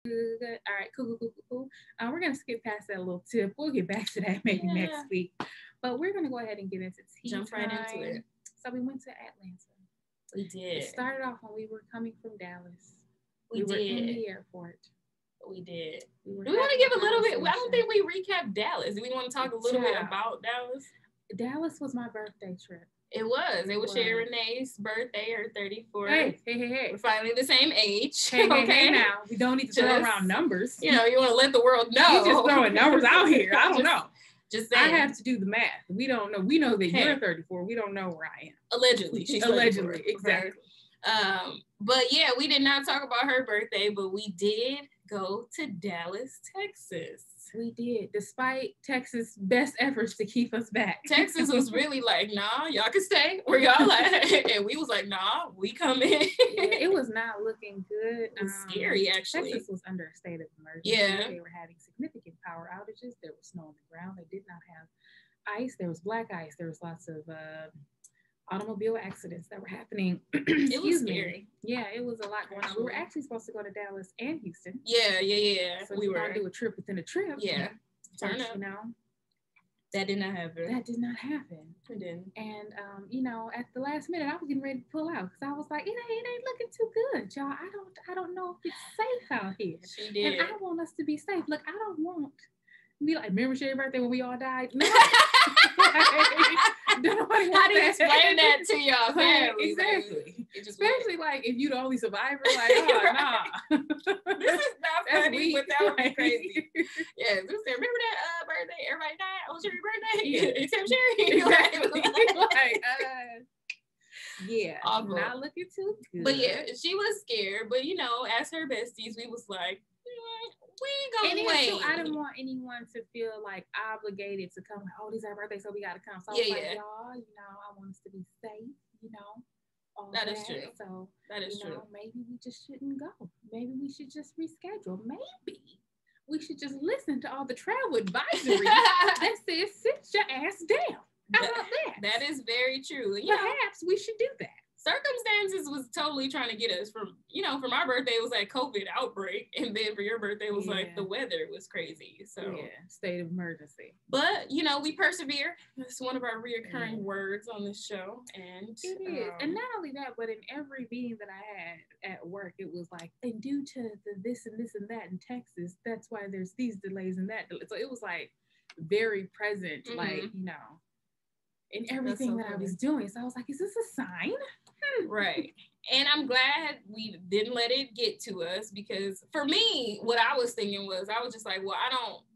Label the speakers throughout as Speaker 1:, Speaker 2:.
Speaker 1: Good. All right, cool. We're gonna skip past that little tip. We'll get back to that maybe next week. But we're gonna go ahead and get into tea
Speaker 2: Jump
Speaker 1: time.
Speaker 2: right into it.
Speaker 1: So we went to Atlanta.
Speaker 2: We did.
Speaker 1: It started off when we were coming from Dallas.
Speaker 2: We
Speaker 1: were
Speaker 2: did.
Speaker 1: in the airport.
Speaker 2: We did.
Speaker 1: Do
Speaker 2: we want to give a little bit? I don't think we recapped Dallas. Do we want to talk a little bit about Dallas?
Speaker 1: Dallas was my birthday trip.
Speaker 2: It was. It was Sherry Renee's birthday, her 34th.
Speaker 1: Hey.
Speaker 2: We're finally the same age.
Speaker 1: Hey, now. We don't need to throw around numbers.
Speaker 2: You know, you want to let the world know.
Speaker 1: You're just throwing numbers out here. I don't know.
Speaker 2: Just saying.
Speaker 1: I have to do the math. We don't know. We know that you're 34. We don't know where I am.
Speaker 2: Allegedly. She's
Speaker 1: allegedly.
Speaker 2: 34.
Speaker 1: Exactly.
Speaker 2: But yeah, we did not talk about her birthday, but we did go to Dallas, Texas.
Speaker 1: We did, despite Texas' best efforts to keep us back.
Speaker 2: Texas was really like, nah, y'all can stay where y'all at. And we was like, nah, we come in.
Speaker 1: It was not looking good.
Speaker 2: It was scary, actually.
Speaker 1: Texas was under a state of emergency.
Speaker 2: Yeah.
Speaker 1: They were having significant power outages. There was snow on the ground. They did not have ice. There was black ice. There was lots of automobile accidents that were happening.
Speaker 2: It was scary.
Speaker 1: Yeah, it was a lot going on. We were actually supposed to go to Dallas and Houston.
Speaker 2: Yeah.
Speaker 1: So we were going to do a trip within a trip.
Speaker 2: Yeah. Turn up.
Speaker 1: You know.
Speaker 2: That did not happen.
Speaker 1: That did not happen.
Speaker 2: It didn't.
Speaker 1: And, you know, at the last minute, I was getting ready to pull out because I was like, it ain't looking too good, y'all. I don't know if it's safe out here.
Speaker 2: She did.
Speaker 1: And I want us to be safe. Look, I don't want me like, remember Sherry's birthday when we all died? No.
Speaker 2: How do you explain that to y'all family?
Speaker 1: Exactly. Especially like if you the only survivor, like, oh nah.
Speaker 2: This is not funny, but that would be crazy. Yeah, remember that birthday? Everybody died on Sherry's birthday, except Sherry.
Speaker 1: Like, yeah,
Speaker 2: awful.
Speaker 1: Not looking too good.
Speaker 2: But yeah, she was scared. But you know, as her besties, we was like, we ain't gonna wait.
Speaker 1: So I didn't want anyone to feel like obligated to come. Like, oh, this is our birthday, so we gotta come. So I was like, y'all, you know, I want us to be safe. You know,
Speaker 2: that is true.
Speaker 1: So
Speaker 2: that is true.
Speaker 1: Maybe we just shouldn't go. Maybe we should just reschedule. Maybe we should just listen to all the travel advisory that says sit your ass down. How about that?
Speaker 2: That is very true.
Speaker 1: Perhaps we should do that.
Speaker 2: Circumstances was totally trying to get us from our birthday was like COVID outbreak, and then for your birthday was like the weather was crazy. So
Speaker 1: state of emergency.
Speaker 2: But we persevere. That's one of our reoccurring words on this show, and
Speaker 1: it is. And not only that, but in every meeting that I had at work, it was like, and due to the this and this and that in Texas, that's why there's these delays and that. So it was like very present, like in everything that I was doing. So I was like, is this a sign?
Speaker 2: Right. And I'm glad we didn't let it get to us, because for me, what I was thinking was, I was just like, well,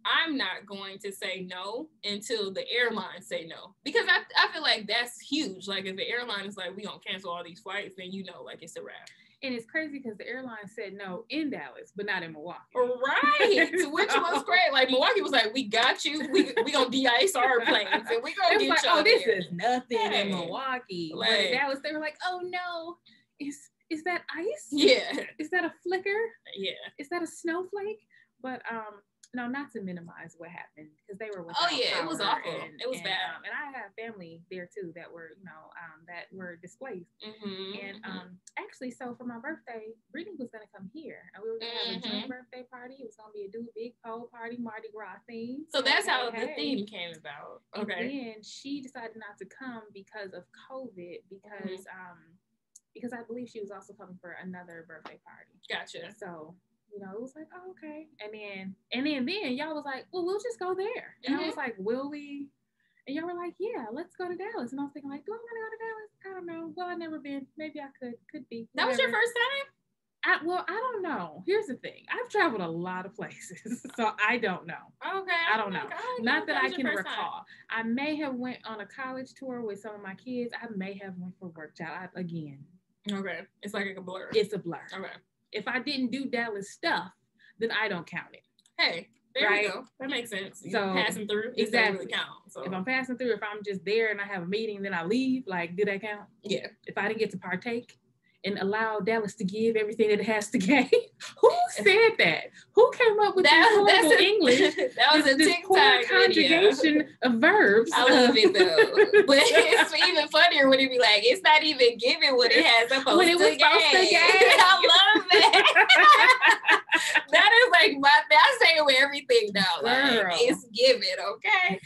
Speaker 2: I'm not going to say no until the airline say no. Because I feel like that's huge. Like if the airline is like, we gonna cancel all these flights, then like it's a wrap.
Speaker 1: And it's crazy because the airline said no in Dallas, but not in Milwaukee.
Speaker 2: Right. Which was great. Like Milwaukee was like, we got you. We gonna de-ice our planes and we gonna get
Speaker 1: like,
Speaker 2: y'all
Speaker 1: this
Speaker 2: there.
Speaker 1: is nothing in Milwaukee.
Speaker 2: Like,
Speaker 1: but in Dallas, they were like, oh no, is that ice?
Speaker 2: Yeah.
Speaker 1: Is that a flicker?
Speaker 2: Yeah.
Speaker 1: Is that a snowflake? But no, not to minimize what happened, because they were without
Speaker 2: power, it was awful. It was bad.
Speaker 1: And I have family there too that were, that were displaced. And actually, so for my birthday, Brittany was gonna come here, and we were gonna have a joint birthday party. It was gonna be a big pole party, Mardi Gras theme.
Speaker 2: So that's how the theme came about. Okay.
Speaker 1: And then she decided not to come because of COVID, because I believe she was also coming for another birthday party.
Speaker 2: Gotcha.
Speaker 1: So it was like, oh, okay. And then y'all was like, well, we'll just go there. And I was like, will we? And y'all were like, yeah, let's go to Dallas. And I was thinking like, do I want to go to Dallas? I don't know. Well, I've never been. Maybe I could be.
Speaker 2: That was your first time?
Speaker 1: I don't know. Here's the thing. I've traveled a lot of places, so I don't know.
Speaker 2: Okay.
Speaker 1: I don't know. Not that I can recall. I may have went on a college tour with some of my kids. I may have went for work, child. Again.
Speaker 2: Okay. It's like a blur.
Speaker 1: It's a blur.
Speaker 2: Okay.
Speaker 1: If I didn't do Dallas stuff, then I don't count it.
Speaker 2: Hey, there we go. That makes sense.
Speaker 1: So
Speaker 2: passing through,
Speaker 1: exactly.
Speaker 2: Really count. So
Speaker 1: if I'm passing through, if I'm just there and I have a meeting, then I leave. Like, did that count?
Speaker 2: Yeah.
Speaker 1: If I didn't get to partake and allow Dallas to give everything that it has to give? Who said that? Who came up with that horrible English?
Speaker 2: That was a TikTok
Speaker 1: conjugation of verbs.
Speaker 2: I love it though. But it's even funnier when it be like, it's not even giving what it has supposed
Speaker 1: when it was
Speaker 2: to give. I love it. That is like I say it with everything now. Like, it's given, okay?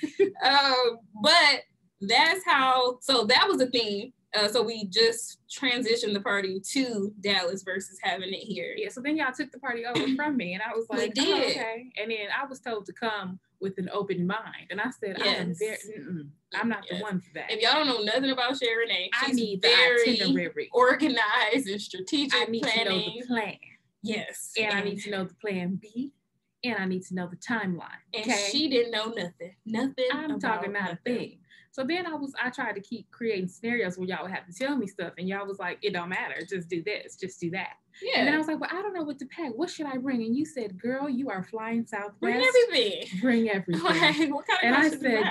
Speaker 2: But that's how, so that was the theme. So we just transitioned the party to Dallas versus having it here.
Speaker 1: Yeah, so then y'all took the party over from me, and I was like,
Speaker 2: we did.
Speaker 1: Oh, okay. And then I was told to come with an open mind, and I said, yes. I'm not the one for that.
Speaker 2: If y'all don't know nothing about Sherry Renee, she's
Speaker 1: I need
Speaker 2: very
Speaker 1: the itinerary,
Speaker 2: organized and strategic.
Speaker 1: I need
Speaker 2: planning.
Speaker 1: to know the plan.
Speaker 2: Yes.
Speaker 1: And I need to know the plan B, and I need to know the timeline.
Speaker 2: And she didn't know nothing.
Speaker 1: I'm talking not a thing. So then I tried to keep creating scenarios where y'all would have to tell me stuff, and y'all was like, it don't matter, just do this, just do that. Yeah. And then I was like, well, I don't know what to pack. What should I bring? And you said, girl, you are flying Southwest.
Speaker 2: Bring everything.
Speaker 1: Bring everything.
Speaker 2: Like, what kind of
Speaker 1: and I said,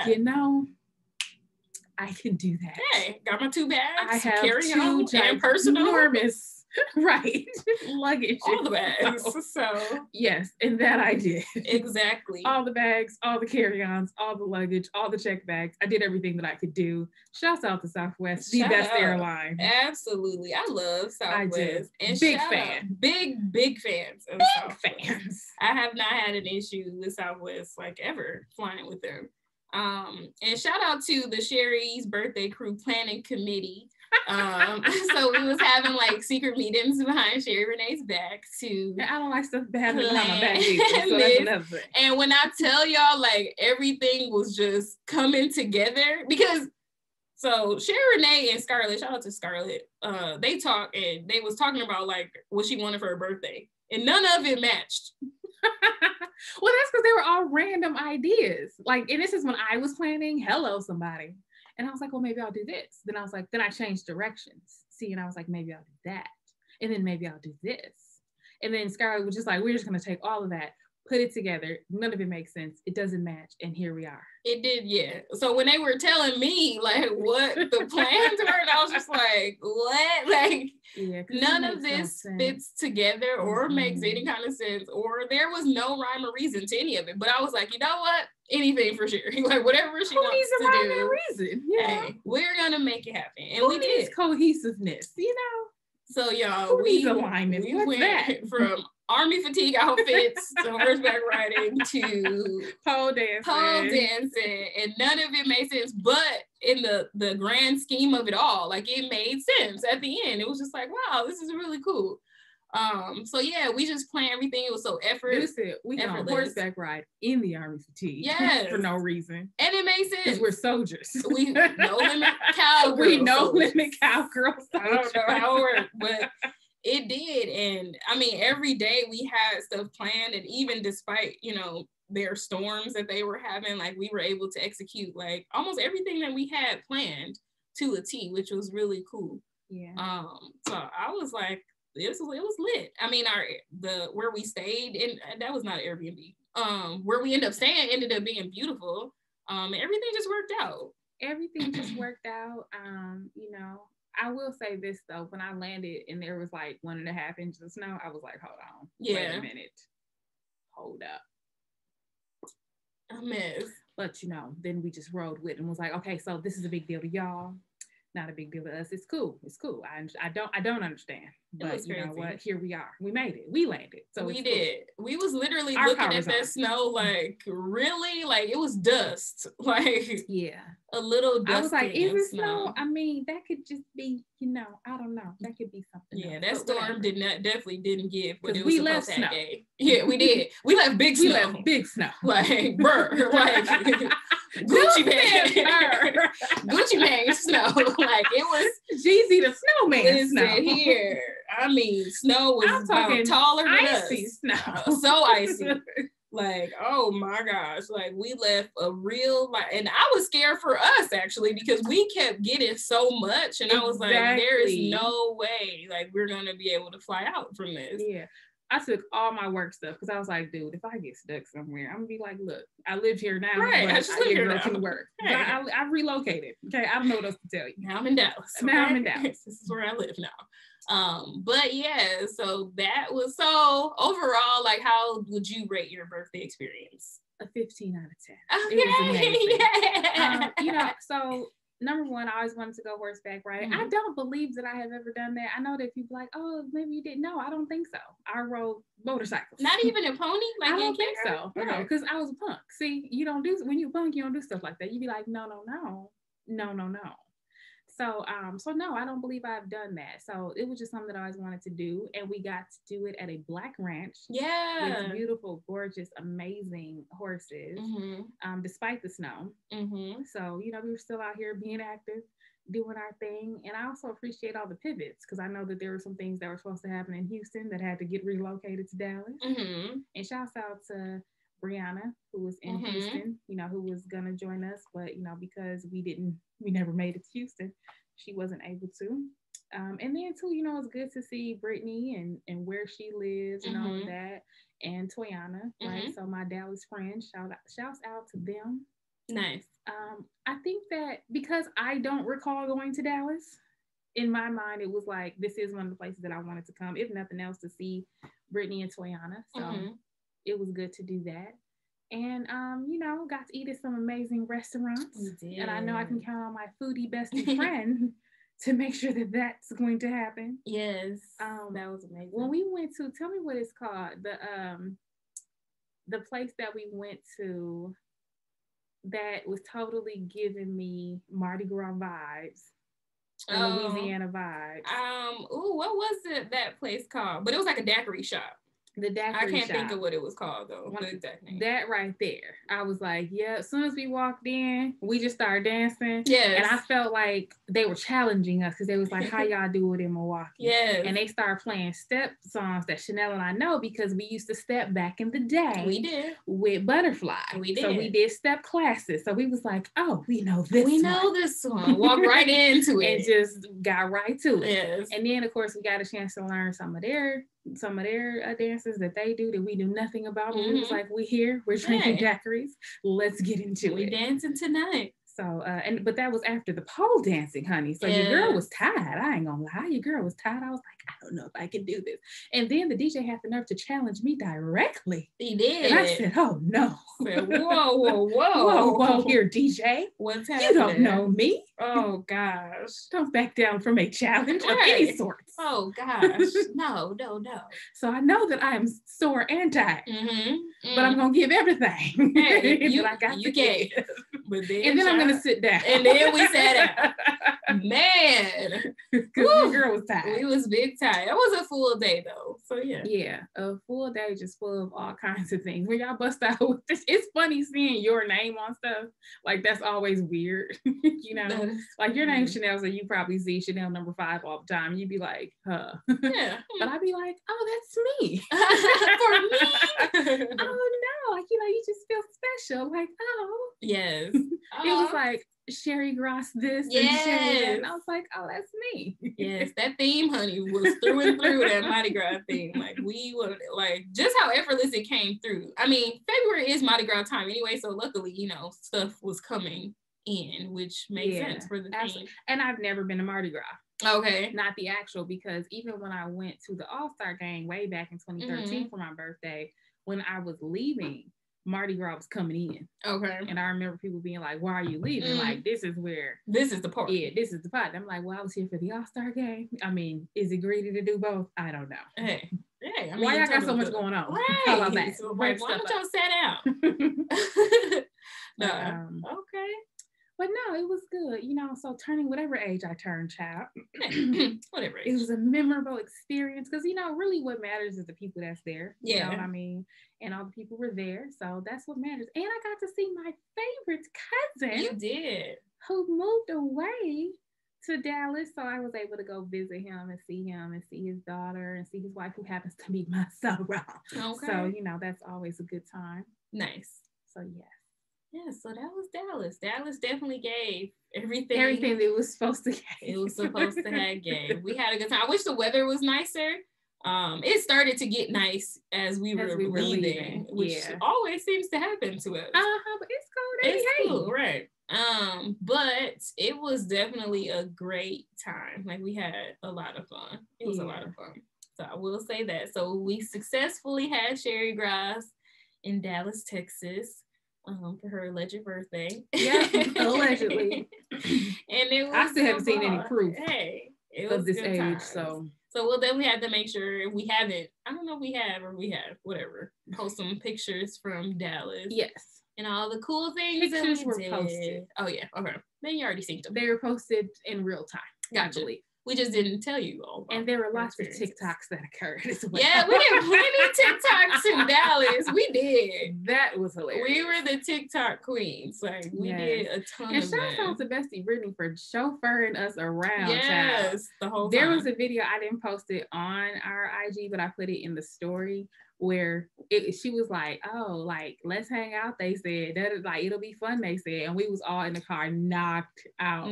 Speaker 1: I can do that.
Speaker 2: Hey, got my 2 bags.
Speaker 1: I have
Speaker 2: carry on and personal.
Speaker 1: Enormous. Right. Luggage.
Speaker 2: All the bags. So
Speaker 1: yes, and that I did.
Speaker 2: Exactly.
Speaker 1: All the bags, all the carry-ons, all the luggage, all the check bags. I did everything that I could do. Shouts out to Southwest, the best airline.
Speaker 2: Absolutely. I love Southwest.
Speaker 1: And big fan.
Speaker 2: Big fans of
Speaker 1: Southwest. Fans.
Speaker 2: I have not had an issue with Southwest like ever flying with them. And shout out to the Sherry's birthday crew planning committee. So we was having like secret meetings behind Sherry Renee's back to.
Speaker 1: And I don't like stuff happening behind my back either, so that's another thing.
Speaker 2: And when I tell y'all, like everything was just coming together because. So Sherry Renee and Scarlett, shout out to Scarlett, they talked and they was talking about like what she wanted for her birthday, and none of it matched.
Speaker 1: Well, that's because they were all random ideas. Like, and this is when I was planning hello somebody. And I was like, well, maybe I'll do this. Then I was like, then I changed directions. See, and I was like, maybe I'll do that. And then maybe I'll do this. And then Scarlett was just like, we're just going to take all of that, put it together. None of it makes sense. It doesn't match. And here we are.
Speaker 2: It did, yeah. So when they were telling me like what the plans were, and I was just like, what? Like, yeah, none of this fits together or makes any kind of sense, or there was no rhyme or reason to any of it. But I was like, you know what? Anything for Sherry. Like whatever she wants to do.
Speaker 1: Rhyme and reason? Yeah.
Speaker 2: Hey, we're gonna make it happen. And
Speaker 1: we did. Cohesiveness, you know?
Speaker 2: So y'all, we went from army fatigue outfits to horseback riding to pole dancing, and none of it made sense. But in the grand scheme of it all, like it made sense at the end. It was just like, wow, this is really cool. So yeah, we just planned everything. It was so effortless.
Speaker 1: We got a horseback ride in the army fatigue.
Speaker 2: Yes.
Speaker 1: For no reason.
Speaker 2: And it made sense.
Speaker 1: Because we're soldiers.
Speaker 2: We no limit cowgirls.
Speaker 1: We no limit cowgirls.
Speaker 2: I don't know how it worked, but it did. And I mean, every day we had stuff planned, and even despite, you know, their storms that they were having, like we were able to execute like almost everything that we had planned to a T, which was really cool.
Speaker 1: Yeah.
Speaker 2: So I was like, it was lit. I mean, where we stayed, and that was not Airbnb. Where we ended up staying ended up being beautiful. Everything just worked out.
Speaker 1: Everything just worked out. You know, I will say this though, when I landed and there was like 1.5 inches of snow, I was like, hold on, wait a minute, hold up,
Speaker 2: a mess.
Speaker 1: But you know, then we just rolled with it and was like, okay, so this is a big deal to y'all. Not a big deal to us. It's cool. I don't understand. But you know what? Here we are. We made it. We landed. So
Speaker 2: we did. Cool. We was literally looking at that snow like, really? Like it was dust. Like
Speaker 1: yeah.
Speaker 2: A little dust.
Speaker 1: I was like, is it snow? I mean, that could just be, you know, I don't know. That could be something.
Speaker 2: Yeah, that storm definitely didn't give what it
Speaker 1: we
Speaker 2: was supposed
Speaker 1: left
Speaker 2: to
Speaker 1: snow.
Speaker 2: Day. Yeah, we did. We left big snow.
Speaker 1: We left big snow.
Speaker 2: Like, brr, like Gucci bag. Gucci bag snow. Like it was
Speaker 1: Jeezy the snowman snow.
Speaker 2: Here. I mean, snow was about taller than
Speaker 1: icy
Speaker 2: us.
Speaker 1: Snow.
Speaker 2: So icy. Like, oh my gosh. Like we left a real, like, and I was scared for us actually, because we kept getting so much. And I was like, there is no way like we're gonna be able to fly out from this.
Speaker 1: Yeah. I took all my work stuff because I was like, dude, if I get stuck somewhere, I'm gonna be like, look, I live here now,
Speaker 2: right?
Speaker 1: but
Speaker 2: I just live here now.
Speaker 1: Can work. Hey. I relocated. Okay, I don't know what else to tell you.
Speaker 2: Now I'm in Dallas. Okay?
Speaker 1: Now I'm in Dallas.
Speaker 2: This is where I live now. But yeah, so that was so overall. Like, how would you rate your birthday experience?
Speaker 1: A 15 out of 10.
Speaker 2: Okay.
Speaker 1: It was amazing.
Speaker 2: Yeah.
Speaker 1: You know, so. Number one, I always wanted to go horseback riding. I don't believe that I have ever done that. I know that people like, oh, maybe you didn't know. I don't think so. I rode motorcycles.
Speaker 2: Not even a pony? Like,
Speaker 1: I don't think so.
Speaker 2: Okay.
Speaker 1: No, because I was a punk. See, you don't do, when you're a punk, you don't do stuff like that. You be like, no. So no, I don't believe I've done that. So it was just something that I always wanted to do. And we got to do it at a black ranch.
Speaker 2: Yeah.
Speaker 1: With beautiful, gorgeous, amazing horses, despite the snow. So, you know, we were still out here being active, doing our thing. And I also appreciate all the pivots because I know that there were some things that were supposed to happen in Houston that had to get relocated to Dallas. And shouts out to Brianna, who was in Houston, you know, who was gonna join us, but you know, because we never made it to Houston, she wasn't able to. And then too, you know, it's good to see Brittany and where she lives and all of that, and Toyana, right? So my Dallas friends, shouts out to them.
Speaker 2: Nice.
Speaker 1: I think that because I don't recall going to Dallas, in my mind it was like this is one of the places that I wanted to come, if nothing else, to see Brittany and Toyana. So it was good to do that. And, you know, got to eat at some amazing restaurants.
Speaker 2: We did.
Speaker 1: And I know I can count on my foodie bestie friend to make sure that that's going to happen.
Speaker 2: Yes. That was amazing.
Speaker 1: When we went to, tell me what it's called, the place that we went to that was totally giving me Mardi Gras vibes. Louisiana vibes.
Speaker 2: What was it, that place called? But it was like a daiquiri shop.
Speaker 1: The daiquiri
Speaker 2: I can't
Speaker 1: shop.
Speaker 2: Think of what it was called though. The exact name.
Speaker 1: That right there. I was like, yeah. As soon as we walked in, we just started dancing.
Speaker 2: Yes.
Speaker 1: And I felt like they were challenging us because they was like, how y'all do it in Milwaukee?
Speaker 2: Yes.
Speaker 1: And they started playing step songs that Chanel and I know because we used to step back in the day.
Speaker 2: We did.
Speaker 1: With Butterfly.
Speaker 2: We did.
Speaker 1: So we did step classes. So we was like, oh, we know this one.
Speaker 2: We know this one. Walk right into it.
Speaker 1: And just got right to it.
Speaker 2: Yes.
Speaker 1: And then, of course, we got a chance to learn some of their dances that they do that we do nothing about. But we was like, we're drinking daiquiris. Let's get into it.
Speaker 2: We dancing tonight.
Speaker 1: So, but that was after the pole dancing, honey. So your girl was tired. I ain't gonna lie. Your girl was tired. I was like, I don't know if I can do this. And then the DJ had the nerve to challenge me directly.
Speaker 2: He did.
Speaker 1: And I said, oh no.
Speaker 2: Said, whoa,
Speaker 1: here, DJ.
Speaker 2: What's happening?
Speaker 1: You don't know me.
Speaker 2: Oh gosh.
Speaker 1: Don't back down from a challenge of any sort.
Speaker 2: Oh gosh. No.
Speaker 1: So I know that I am sore and tired. But I'm gonna give everything.
Speaker 2: Hey,
Speaker 1: that I got to give.
Speaker 2: But then
Speaker 1: and then I'm gonna sit down.
Speaker 2: And then we sat down. Man.
Speaker 1: Because the girl was tired.
Speaker 2: We was big tired. That was a full day though. So yeah.
Speaker 1: Yeah, a full day just full of all kinds of things. When y'all bust out with this, it's funny seeing your name on stuff. Like that's always weird. You know, like your name's Chanel, so you probably see Chanel number 5 all the time. You'd be like, huh. Yeah. But I'd be like, oh, that's me.
Speaker 2: For me.
Speaker 1: Oh no, like you know, you just feel special. Like, oh.
Speaker 2: Yes.
Speaker 1: It was like Sherry Gross this and Sherry that. And I was like, oh, that's me.
Speaker 2: Yes, that theme, honey, was through and through that Mardi Gras theme. Like we were like just how effortless it came through. I mean, February is Mardi Gras time anyway, so luckily, you know, stuff was coming in, which makes sense for the theme.
Speaker 1: And I've never been to Mardi Gras.
Speaker 2: Okay.
Speaker 1: Not the actual, because even when I went to the All-Star game way back in 2013 for my birthday, when I was leaving, Mardi Gras was coming in. Okay. And I remember people being like, why are you leaving? Like, this is the party. Yeah, this is the party. I'm like, well, I was here for the All-Star game. I mean, is it greedy to do both? I don't know. Hey, I mean, why y'all got so much going on? Right. How about that?
Speaker 2: So why don't y'all sit down? No. Okay.
Speaker 1: But no, it was good. You know, so turning whatever age I turned, child.
Speaker 2: Whatever age.
Speaker 1: It was a memorable experience because, you know, really what matters is the people that's there. Yeah. You know what I mean? And all the people were there. So that's what matters. And I got to see my favorite cousin.
Speaker 2: You did.
Speaker 1: Who moved away to Dallas. So I was able to go visit him and see his daughter and see his wife, who happens to be my soror. Okay. So, you know, that's always a good time.
Speaker 2: Nice.
Speaker 1: So, yeah.
Speaker 2: Yeah, so that was Dallas. Dallas definitely gave everything
Speaker 1: that it was supposed to give.
Speaker 2: It was supposed to have gave. We had a good time. I wish the weather was nicer, It started to get nice as we were leaving, which always seems to happen to us.
Speaker 1: But it's cold.
Speaker 2: It's cool, right? But it was definitely a great time. Like, we had a lot of fun. It was a lot of fun. So I will say that. So we successfully had Sherry Grass in Dallas, Texas, for her alleged birthday.
Speaker 1: Yeah, allegedly.
Speaker 2: And it was
Speaker 1: I still haven't seen any proof.
Speaker 2: Hey, it was
Speaker 1: of this age,
Speaker 2: times.
Speaker 1: so
Speaker 2: we'll definitely have to make sure we haven't. I don't know if we have or we have, whatever. Post some pictures from Dallas.
Speaker 1: Yes.
Speaker 2: And all the cool things
Speaker 1: pictures were posted.
Speaker 2: Oh yeah, okay. Then you already seen them.
Speaker 1: They were posted in real time.
Speaker 2: Gotcha. We just didn't tell you all.
Speaker 1: And there were lots of TikToks that occurred as well.
Speaker 2: Yeah, we did plenty TikToks in Dallas. We did.
Speaker 1: That was hilarious.
Speaker 2: We were the TikTok queens. Like, we did a ton of them. And
Speaker 1: shout out to Bestie Brittany for chauffeuring us around.
Speaker 2: Yes, the whole time.
Speaker 1: There was a video, I didn't post it on our IG, but I put it in the story, where she was like, oh, like, let's hang out, they said. That is like, it'll be fun, they said. And we was all in the car knocked out.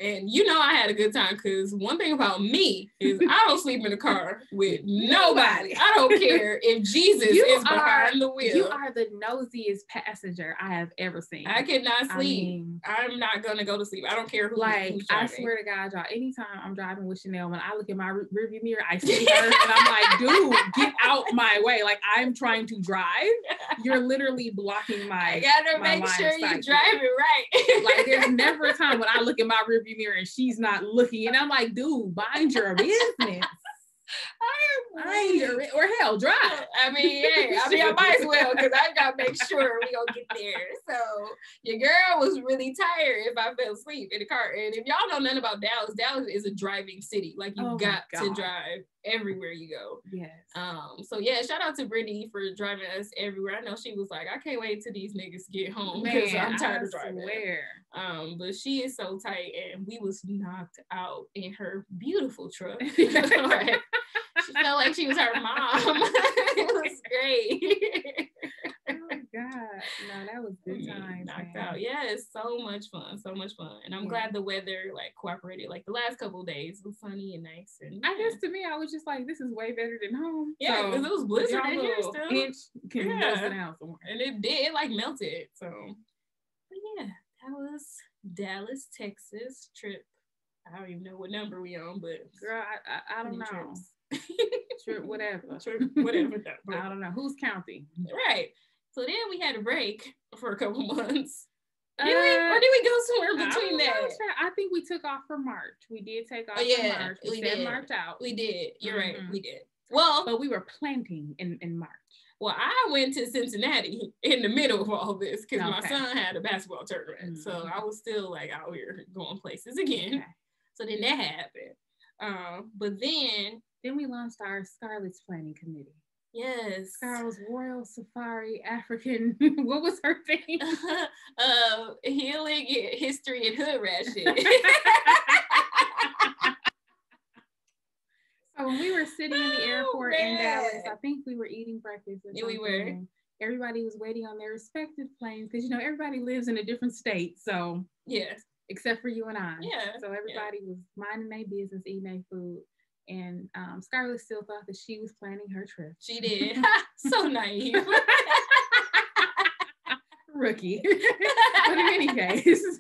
Speaker 2: And you know I had a good time, because one thing about me is I don't sleep in the car with nobody. I don't care if Jesus is behind the wheel.
Speaker 1: You are the nosiest passenger I have ever seen.
Speaker 2: I cannot sleep. I'm not going to go to sleep. I don't care who's driving.
Speaker 1: I swear to God, y'all, anytime I'm driving with Chanel, when I look in my rearview mirror, I see her and I'm like, dude, get out my way. Like, I'm trying to drive. You're literally blocking my.
Speaker 2: I gotta make sure you drive it right.
Speaker 1: Like, there's never a time when I look in my rearview mirror and she's not looking, and I'm like, dude, mind your business. Or hell, drive.
Speaker 2: I mean, yeah. I might as well, because I gotta make sure we gonna get there. So your girl was really tired if I fell asleep in the car. And if y'all know nothing about Dallas, Dallas is a driving city. Like, you got to drive everywhere you go.
Speaker 1: Yes.
Speaker 2: So yeah, shout out to Brittany for driving us everywhere. I know she was like, I can't wait till these niggas get home, because I'm tired of driving. But she is so tight, and we was knocked out in her beautiful truck. Right. She felt like she was her mom. It was great.
Speaker 1: Oh my God. No, that was good times.
Speaker 2: Knocked out. Yeah, it's so much fun. And I'm glad the weather like cooperated. Like, the last couple of days was sunny and nice. And
Speaker 1: I guess to me, I was just like, this is way better than home.
Speaker 2: Yeah, because it was blizzard in here still.
Speaker 1: Inch can go down somewhere.
Speaker 2: And it like melted. So, but yeah, that was Dallas, Texas trip. I don't even know what number we on, but
Speaker 1: girl, I don't know.
Speaker 2: Trips.
Speaker 1: Trip, whatever. I don't know who's counting.
Speaker 2: Right. So then we had a break for a couple months. Did we go somewhere between that?
Speaker 1: I think we took off for March. We did take off for March. We did March out.
Speaker 2: We did. You're right. We did. Well,
Speaker 1: but we were planting in March.
Speaker 2: Well, I went to Cincinnati in the middle of all this, because my son had a basketball tournament. So I was still like out here going places again. Okay. So then that happened. But then
Speaker 1: we launched our Scarlett's Planning Committee.
Speaker 2: Yes.
Speaker 1: Scarlett's Royal Safari African. What was her thing?
Speaker 2: Healing, history, and hood rat shit.
Speaker 1: So when we were sitting in the airport in Dallas, I think we were eating breakfast.
Speaker 2: Yeah, we were.
Speaker 1: Everybody was waiting on their respective planes, because everybody lives in a different state. So
Speaker 2: yes,
Speaker 1: except for you and I.
Speaker 2: Yeah.
Speaker 1: So everybody was minding their business, eating their food. And Scarlett still thought that she was planning her trip.
Speaker 2: She did. So naive.
Speaker 1: Rookie. But in any case,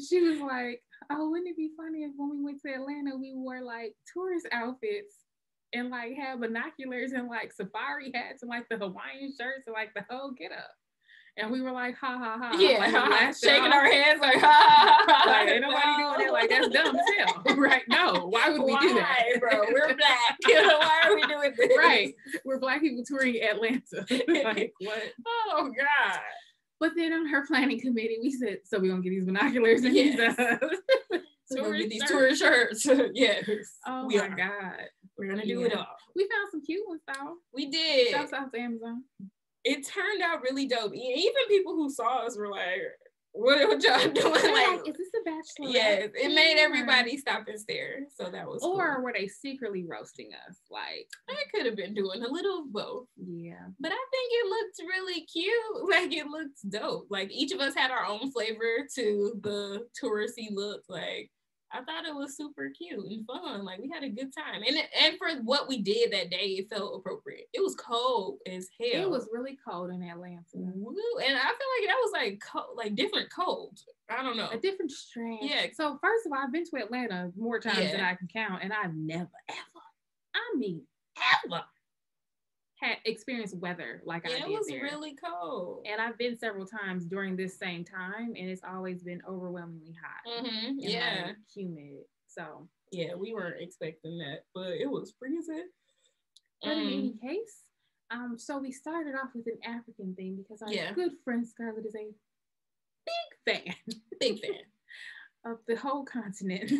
Speaker 1: she was like, oh, wouldn't it be funny if when we went to Atlanta, we wore like tourist outfits and like had binoculars and like safari hats and like the Hawaiian shirts and like the whole get up. And we were like, ha, ha, ha.
Speaker 2: Yeah,
Speaker 1: like,
Speaker 2: shaking our hands like, ha, ha, ha.
Speaker 1: Like, ain't nobody doing that. Like, that's dumb as hell. Right? No, why would we do that?
Speaker 2: Bro, we're black. Why are we doing this?
Speaker 1: Right. We're black people touring Atlanta. Like, what?
Speaker 2: Oh, God.
Speaker 1: But then on her planning committee, we said, so we're going to get these binoculars and these
Speaker 2: so we're get these tourist shirts. Yes.
Speaker 1: Oh, my God.
Speaker 2: We're going to do it all.
Speaker 1: We found some cute ones, though.
Speaker 2: We did.
Speaker 1: Shouts out to Amazon.
Speaker 2: It turned out really dope. Even people who saw us were like, what y'all doing?
Speaker 1: Like, is this a bachelor?
Speaker 2: Yes, it made everybody stop and stare. So that was
Speaker 1: cool.
Speaker 2: Were
Speaker 1: they secretly roasting us? Like,
Speaker 2: I could have been doing a little of both.
Speaker 1: Yeah.
Speaker 2: But I think it looked really cute. Like, it looked dope. Like, each of us had our own flavor to the touristy look. Like, I thought it was super cute and fun. Like we had a good time, and for what we did that day, it felt appropriate. It was cold as hell.
Speaker 1: It was really cold in Atlanta.
Speaker 2: Woo. And I feel like that was like like different cold. I don't know,
Speaker 1: a different strain.
Speaker 2: Yeah.
Speaker 1: So first of all, I've been to Atlanta more times than I can count, and I've never ever had experienced weather like I did.
Speaker 2: It was
Speaker 1: there.
Speaker 2: really cold,
Speaker 1: and I've been several times during this same time, and it's always been overwhelmingly hot.
Speaker 2: Mm-hmm. Yeah,
Speaker 1: like humid. So
Speaker 2: yeah, we weren't expecting that, but it was freezing.
Speaker 1: But in any case, so we started off with an African theme because our good friend Scarlett is a big fan of the whole continent.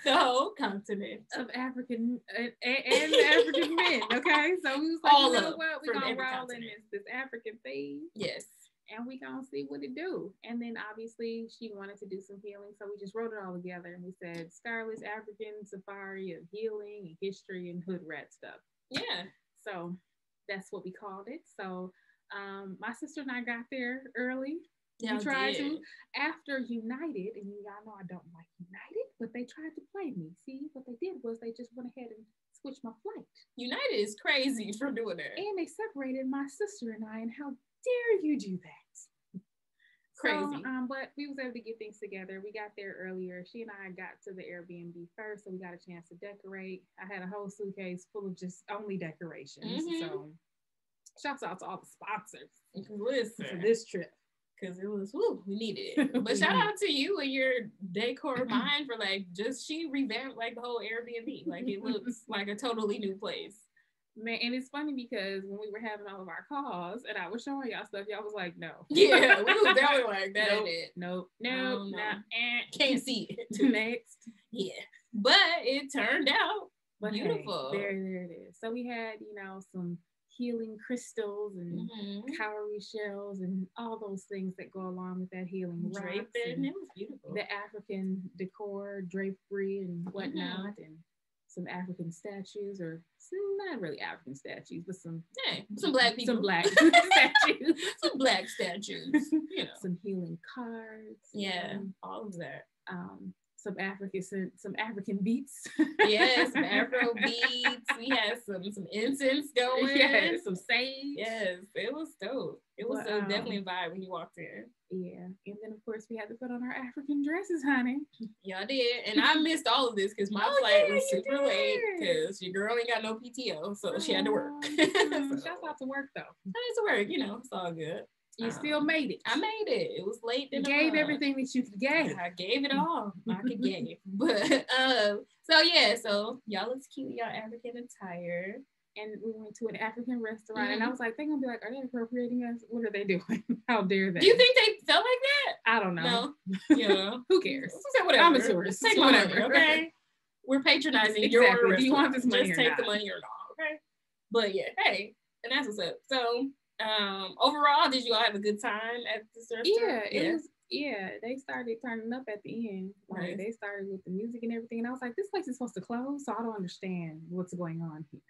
Speaker 2: The whole continent
Speaker 1: of African and African men. Okay, so we was like, you know what, we're gonna roll in this African theme.
Speaker 2: Yes.
Speaker 1: And we gonna see what it do. And then obviously she wanted to do some healing, so we just wrote it all together and we said Scarlett's African Safari of Healing and History and Hood Rat stuff.
Speaker 2: Yeah.
Speaker 1: So that's what we called it. So my sister and I got there early.
Speaker 2: Yeah,
Speaker 1: we tried to after United, and y'all know I don't like United, but they tried to play me. See, what they did was they just went ahead and switched my flight.
Speaker 2: United is crazy for doing that.
Speaker 1: And they separated my sister and I, and how dare you do that?
Speaker 2: Crazy.
Speaker 1: So, but we was able to get things together. We got there earlier. She and I got to the Airbnb first, so we got a chance to decorate. I had a whole suitcase full of just only decorations. Mm-hmm. So shouts out to all the sponsors.
Speaker 2: Listen.
Speaker 1: For this trip.
Speaker 2: Because it was, we needed it. But shout out to you and your decor mind for like, she revamped like the whole Airbnb. Like it looks like a totally new place.
Speaker 1: Man, and it's funny because when we were having all of our calls and I was showing y'all stuff, y'all was like, no.
Speaker 2: Yeah, we was definitely like, that ain't it.
Speaker 1: Nope.
Speaker 2: Can't see it.
Speaker 1: Next.
Speaker 2: Yeah. But it turned out beautiful.
Speaker 1: Hey, there it is. So we had, some healing crystals and cowrie shells and all those things that go along with that healing.
Speaker 2: Draping, it was beautiful.
Speaker 1: The African decor, drapery and whatnot, and some African statues, or not really African statues, but some
Speaker 2: black people.
Speaker 1: Some black statues.
Speaker 2: Some black statues.
Speaker 1: Some healing cards.
Speaker 2: Yeah, all of that.
Speaker 1: Some African beats.
Speaker 2: Yes, some Afro beats. We had some incense going.
Speaker 1: Yeah, some sage.
Speaker 2: Yes, it was dope. It was definitely a vibe when you walked in.
Speaker 1: Yeah, and then of course we had to put on our African dresses, honey.
Speaker 2: Y'all did, and I missed all of this because my flight was super late because your girl ain't got no PTO, so she had to work.
Speaker 1: Shouts out to work though.
Speaker 2: Shouts to work, it's all good.
Speaker 1: You still made it.
Speaker 2: I made it. It was late.
Speaker 1: You gave everything that you could give.
Speaker 2: I gave it all. I could give. But so y'all look cute, y'all African attire.
Speaker 1: And we went to an African restaurant, and I was like, they're gonna be like, are they appropriating us? What are they doing? How dare they?
Speaker 2: Do you think they felt like that?
Speaker 1: I don't know.
Speaker 2: No. Yeah.
Speaker 1: Who cares?
Speaker 2: Whatever.
Speaker 1: I'm a tourist.
Speaker 2: Take whatever. Okay. We're patronizing your restaurant.
Speaker 1: Do you want this money?
Speaker 2: Just take the money or not. Okay. But yeah, hey, and that's what's up. So. Overall, did you all have a good time at this restaurant?
Speaker 1: It was. Yeah, they started turning up at the end. Like they started with the music and everything, and I was like, "This place is supposed to close, so I don't understand what's going on here."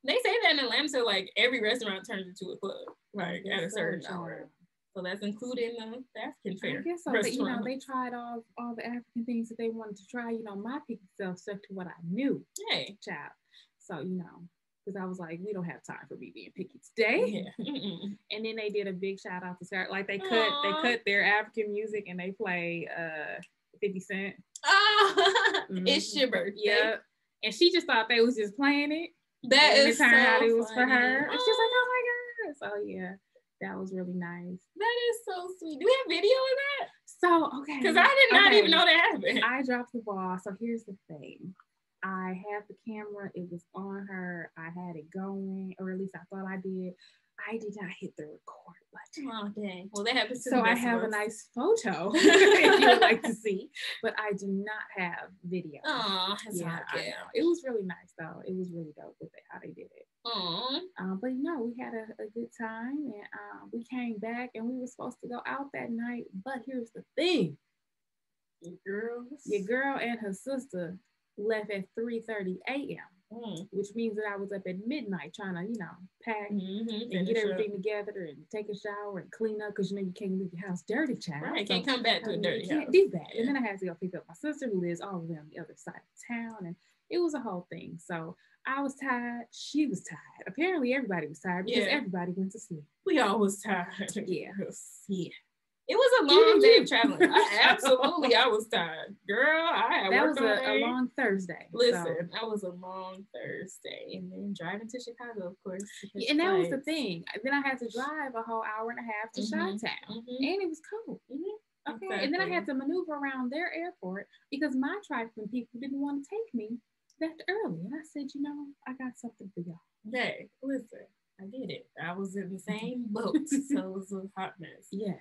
Speaker 2: They say that in Atlanta, like every restaurant turns into a club, like at a certain hour. So that's including the African fare.
Speaker 1: I guess so, but they tried all the African things that they wanted to try. My picky self stuck to what I knew.
Speaker 2: Hey,
Speaker 1: child. So because I was like, we don't have time for me being picky today.
Speaker 2: Yeah.
Speaker 1: And then they did a big shout out to Scarlett. Like they cut their African music and they play 50 Cent.
Speaker 2: It's your birthday.
Speaker 1: Yeah. And she just thought they was just playing it.
Speaker 2: That
Speaker 1: and
Speaker 2: is
Speaker 1: it turned
Speaker 2: so
Speaker 1: out it was
Speaker 2: funny.
Speaker 1: for her. And she's like, oh my God. So yeah, that was really nice.
Speaker 2: That is so sweet. Do we have video of that?
Speaker 1: So, okay.
Speaker 2: Because I did not even know that happened.
Speaker 1: I dropped the ball. So here's the thing. I had the camera, it was on her, I had it going, or at least I thought I did. I did not hit the record button.
Speaker 2: Oh, dang. Well, that happens to
Speaker 1: So I have a nice photo if you would like to see, but I do not have video.
Speaker 2: Oh, that's
Speaker 1: yeah, it was really nice though. It was really dope with how they did it. But we had a good time, and we came back and we were supposed to go out that night, but here's the thing. Your girl and her sister left at 3:30 a.m. which means that I was up at midnight trying to, pack
Speaker 2: and
Speaker 1: get everything together and take a shower and clean up because you can't leave your house dirty, child.
Speaker 2: Right, so, can't come back to a dirty house.
Speaker 1: Can't do that. Yeah. And then I had to go pick up my sister who lives all the way on the other side of town, and it was a whole thing. So I was tired. She was tired. Apparently, everybody was tired because everybody went to sleep.
Speaker 2: We all was tired.
Speaker 1: Yeah.
Speaker 2: It was a long day of traveling. I was tired. Girl, I had worked all day.
Speaker 1: That was a long Thursday.
Speaker 2: Listen, that was a long Thursday. And then driving to Chicago, of course.
Speaker 1: And that was the thing. Then I had to drive a whole hour and a half to Chi-Town. And it was cold. Okay. Exactly. And then I had to maneuver around their airport because my trifling people didn't want to take me that early. And I said, I got something for y'all.
Speaker 2: Hey, listen, I get it. I was in the same boat. So it was a hot mess.
Speaker 1: Yes.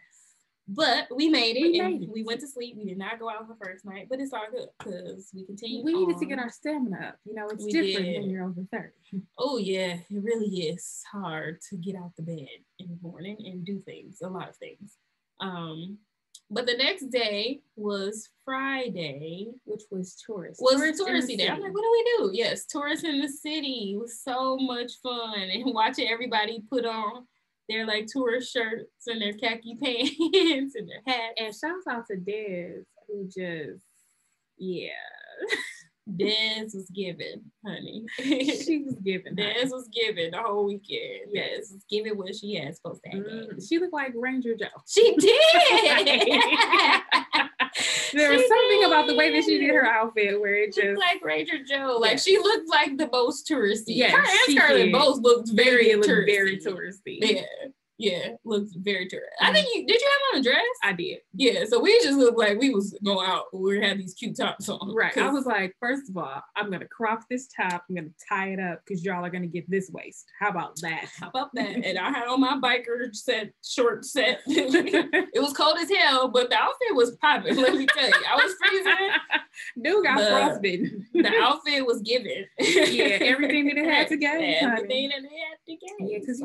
Speaker 2: But we made it. We went to sleep. We did not go out the first night, but it's all good because we continued.
Speaker 1: We needed to get our stamina up. It's different when you're over 30.
Speaker 2: Oh yeah, it really is hard to get out the bed in the morning and do things, a lot of things. But the next day was Friday,
Speaker 1: which was
Speaker 2: touristy day. I'm like, what do we do? Yes, tourists in the city. It was so much fun and watching everybody put on their tourist shirts and their khaki pants and their hats.
Speaker 1: And shouts out to Des, who just,
Speaker 2: Des was giving, honey.
Speaker 1: She was giving.
Speaker 2: Des was giving the whole weekend. Des was giving what she had supposed to have.
Speaker 1: She looked like Ranger Joe.
Speaker 2: She did.
Speaker 1: There was something about the way that she did her outfit where it just
Speaker 2: like Ranger Joe. Like she looked like the most touristy.
Speaker 1: Yeah,
Speaker 2: her and Scarlett both looked very touristy.
Speaker 1: Very touristy.
Speaker 2: Yeah, looked very touristy. I think did you have on a dress?
Speaker 1: I did.
Speaker 2: Yeah, so we just looked like we was going out. We had these cute tops on.
Speaker 1: Right. I was like, first of all, I'm gonna crop this top. I'm gonna tie it up because y'all are gonna get this waist. How about that?
Speaker 2: And I had on my biker short set. It was cold as hell, but the outfit was popping. Let me tell you, I was freezing.
Speaker 1: Dude got frostbitten.
Speaker 2: The outfit was given.
Speaker 1: Yeah, everything that it had to give.
Speaker 2: Everything that it had to give.
Speaker 1: Yeah, because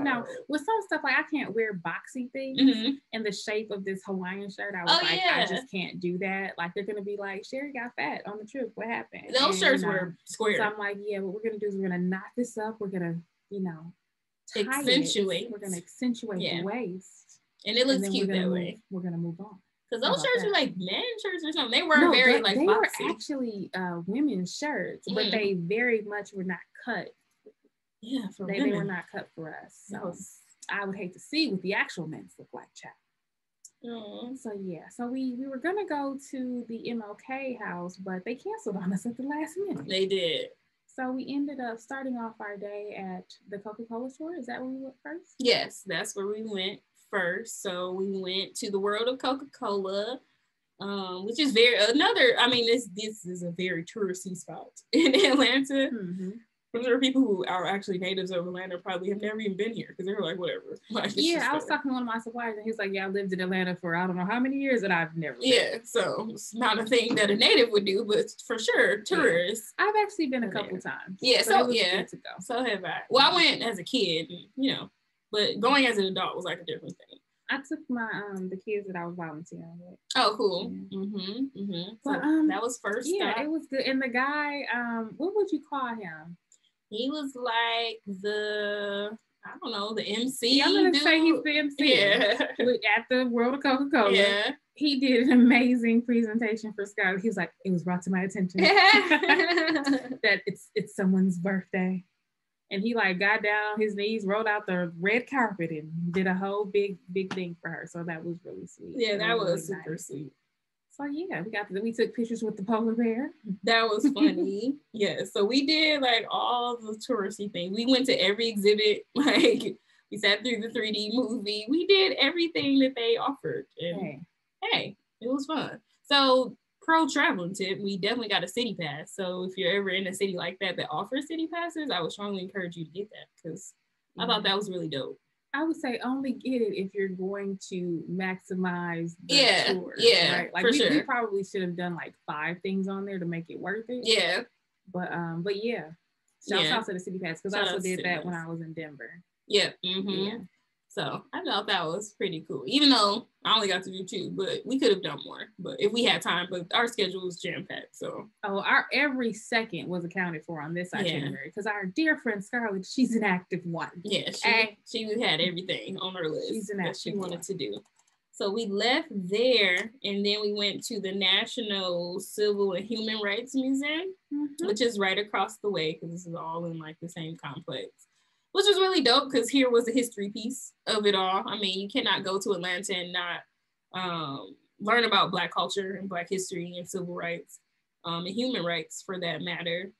Speaker 1: with some stuff I can't wear boxy things in the shape of this Hawaiian shirt. I was I just can't do that. They're gonna be like, Sherry got fat on the trip. What happened?
Speaker 2: Those shirts were square.
Speaker 1: So I'm like, what we're gonna do is we're gonna knot this up. We're gonna,
Speaker 2: accentuate.
Speaker 1: We're gonna accentuate the waist,
Speaker 2: and it looks cute that way.
Speaker 1: We're gonna move on.
Speaker 2: Because those shirts were like men's shirts or something. They weren't they boxy.
Speaker 1: Were actually women's shirts, but they very much were not cut.
Speaker 2: Yeah,
Speaker 1: they were not cut for us. So I would hate to see what the actual men's look like, child. So we were gonna go to the MLK house, but they canceled on us at the last minute.
Speaker 2: They did.
Speaker 1: So we ended up starting off our day at the Coca-Cola store. Is that where we went first?
Speaker 2: Yes, that's where we went first. So we went to the World of Coca-Cola, which is this is a very touristy spot in Atlanta. I'm sure people who are actually natives of Atlanta probably have never even been here because they're like, whatever.
Speaker 1: I was talking to one of my suppliers and he's like, I lived in Atlanta for I don't know how many years and I've never been.
Speaker 2: So it's not a thing that a native would do, but for sure, tourists.
Speaker 1: I've actually been a couple times.
Speaker 2: Yeah, so good to go. So have I. Well, I went as a kid, but going as an adult was like a different thing.
Speaker 1: I took my the kids that I was volunteering with.
Speaker 2: Oh, cool. Yeah. So that was first.
Speaker 1: Yeah, it was good. And the guy, what would you call him?
Speaker 2: He was like the MC.
Speaker 1: I'm gonna say he's the MC. At the World of Coca-Cola.
Speaker 2: Yeah.
Speaker 1: He did an amazing presentation for Scarlett. He was like, it was brought to my attention that it's someone's birthday. And he got down his knees, rolled out the red carpet and did a whole big thing for her. So that was really sweet.
Speaker 2: Yeah, that was really super sweet.
Speaker 1: So we took pictures with the polar bear.
Speaker 2: That was funny. Yeah, so we did all the touristy things. We went to every exhibit. We sat through the 3D movie. We did everything that they offered. And hey, it was fun. So pro traveling tip, we definitely got a city pass. So if you're ever in a city like that offers city passes, I would strongly encourage you to get that because I thought that was really dope.
Speaker 1: I would say only get it if you're going to maximize the tour.
Speaker 2: Yeah,
Speaker 1: right? We probably should have done 5 things on there to make it worth it.
Speaker 2: Yeah.
Speaker 1: But yeah. Shout out to the city pass because I also did that when I was in Denver.
Speaker 2: Yeah.
Speaker 1: Yeah.
Speaker 2: So I thought that was pretty cool, even though I only got to do 2, but we could have done more. But if we had time, but our schedule was jam-packed. So
Speaker 1: our every second was accounted for on this itinerary because our dear friend Scarlett, she's an active one.
Speaker 2: Yeah, she had everything on her list she's that she wanted to do. So we left there, and then we went to the National Civil and Human Rights Museum, which is right across the way because this is all in like the same complex. Which was really dope because here was a history piece of it all. I mean, you cannot go to Atlanta and not learn about Black culture and Black history and civil rights and human rights for that matter.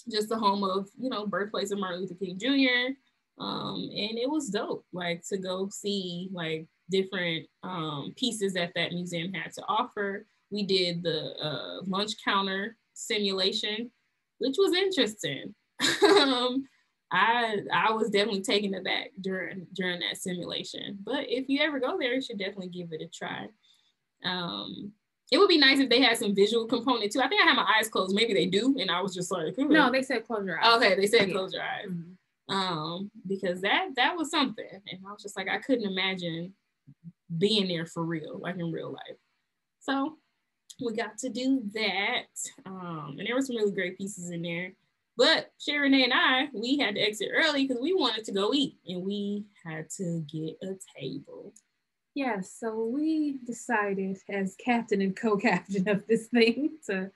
Speaker 2: Just the home of, birthplace of Martin Luther King Jr. And it was dope, like to go see like different pieces that museum had to offer. We did the lunch counter simulation, which was interesting. I was definitely taken aback during that simulation. But if you ever go there, you should definitely give it a try. It would be nice if they had some visual component too. I think I had my eyes closed. Maybe they do. And I was just like,
Speaker 1: no, they said close your eyes.
Speaker 2: Okay, they said close your eyes. Because that was something. And I was just like, I couldn't imagine being there for real, like in real life. So we got to do that. And there were some really great pieces in there. But Sherry Renee and we had to exit early because we wanted to go eat and we had to get a table.
Speaker 1: Yes, so we decided as captain and co-captain of this thing to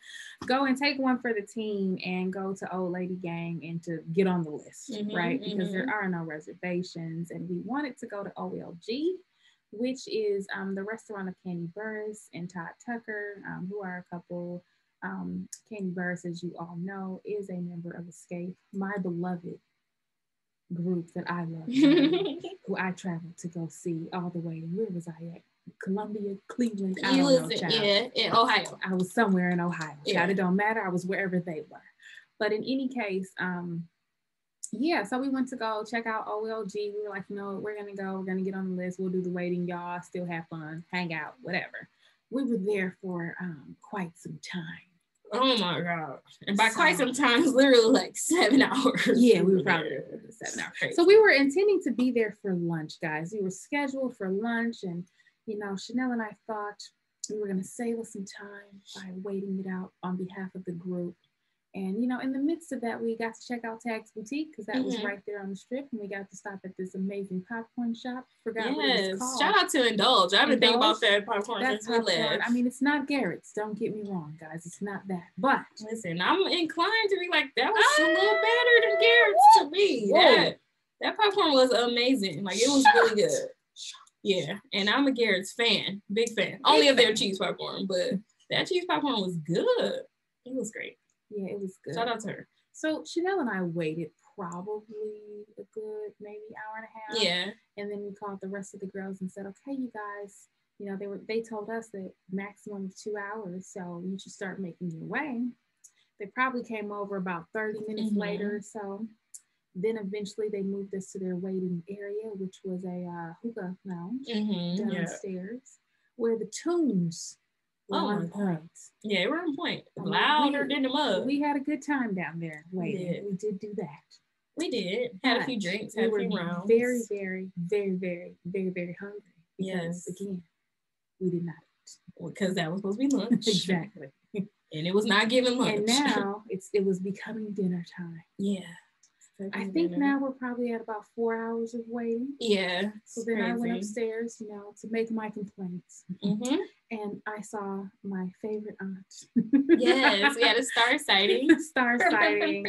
Speaker 1: go and take one for the team and go to Old Lady Gang and to get on the list, right? Because there are no reservations and we wanted to go to OLG, which is the restaurant of Candy Burris and Todd Tucker, who are a couple. Candy Burris, as you all know, is a member of Escape, my beloved group that I love, who I traveled to go see all the way. Where was I at? Columbia, Cleveland. I don't know, child.
Speaker 2: In Ohio.
Speaker 1: I was somewhere in Ohio. Child, it don't matter. I was wherever they were. But in any case, so we went to go check out OLG. We were like, we're gonna go. We're gonna get on the list. We'll do the waiting, y'all. Still have fun, hang out, whatever. We were there for quite some time.
Speaker 2: Oh my God. And by quite some time, it's literally like 7 hours.
Speaker 1: Yeah, we were probably there for 7 hours. So we were intending to be there for lunch, guys. We were scheduled for lunch and, Chanel and I thought we were going to save us some time by waiting it out on behalf of the group. And, in the midst of that, we got to check out Tag's Boutique because that was right there on the strip. And we got to stop at this amazing popcorn shop. Forgot what it was called.
Speaker 2: Shout out to Indulge. I've been thinking about that popcorn since we left.
Speaker 1: I mean, it's not Garrett's. Don't get me wrong, guys. It's not that. But
Speaker 2: listen, I'm inclined to be like, that was a little better than Garrett's to me. That popcorn was amazing. Like, it was really good. Yeah. And I'm a Garrett's fan. Big fan. Only of their cheese popcorn. But that cheese popcorn was good. It was great.
Speaker 1: Yeah, it was good.
Speaker 2: Shout out to her.
Speaker 1: So Chanel and I waited probably a good maybe hour and a half.
Speaker 2: Yeah.
Speaker 1: And then we called the rest of the girls and said, okay, you guys, they told us that maximum of 2 hours, so you should start making your way. They probably came over about 30 minutes later. So then eventually they moved us to their waiting area, which was a hookah lounge downstairs where the tunes on point.
Speaker 2: Yeah, we're on point. Louder than the mug.
Speaker 1: We had a good time down there waiting. We did do that.
Speaker 2: We did. Had a few drinks, had a few rounds.
Speaker 1: Very, very, very, very, very, very hungry. Because, again, we did not eat.
Speaker 2: Because that was supposed to be lunch.
Speaker 1: Exactly.
Speaker 2: And it was not giving lunch.
Speaker 1: And now it was becoming dinner time.
Speaker 2: Yeah.
Speaker 1: I think now we're probably at about 4 hours of waiting.
Speaker 2: Yeah.
Speaker 1: So then I went upstairs, to make my complaints. And I saw my favorite aunt.
Speaker 2: Yes, we had a star sighting.
Speaker 1: Star sighting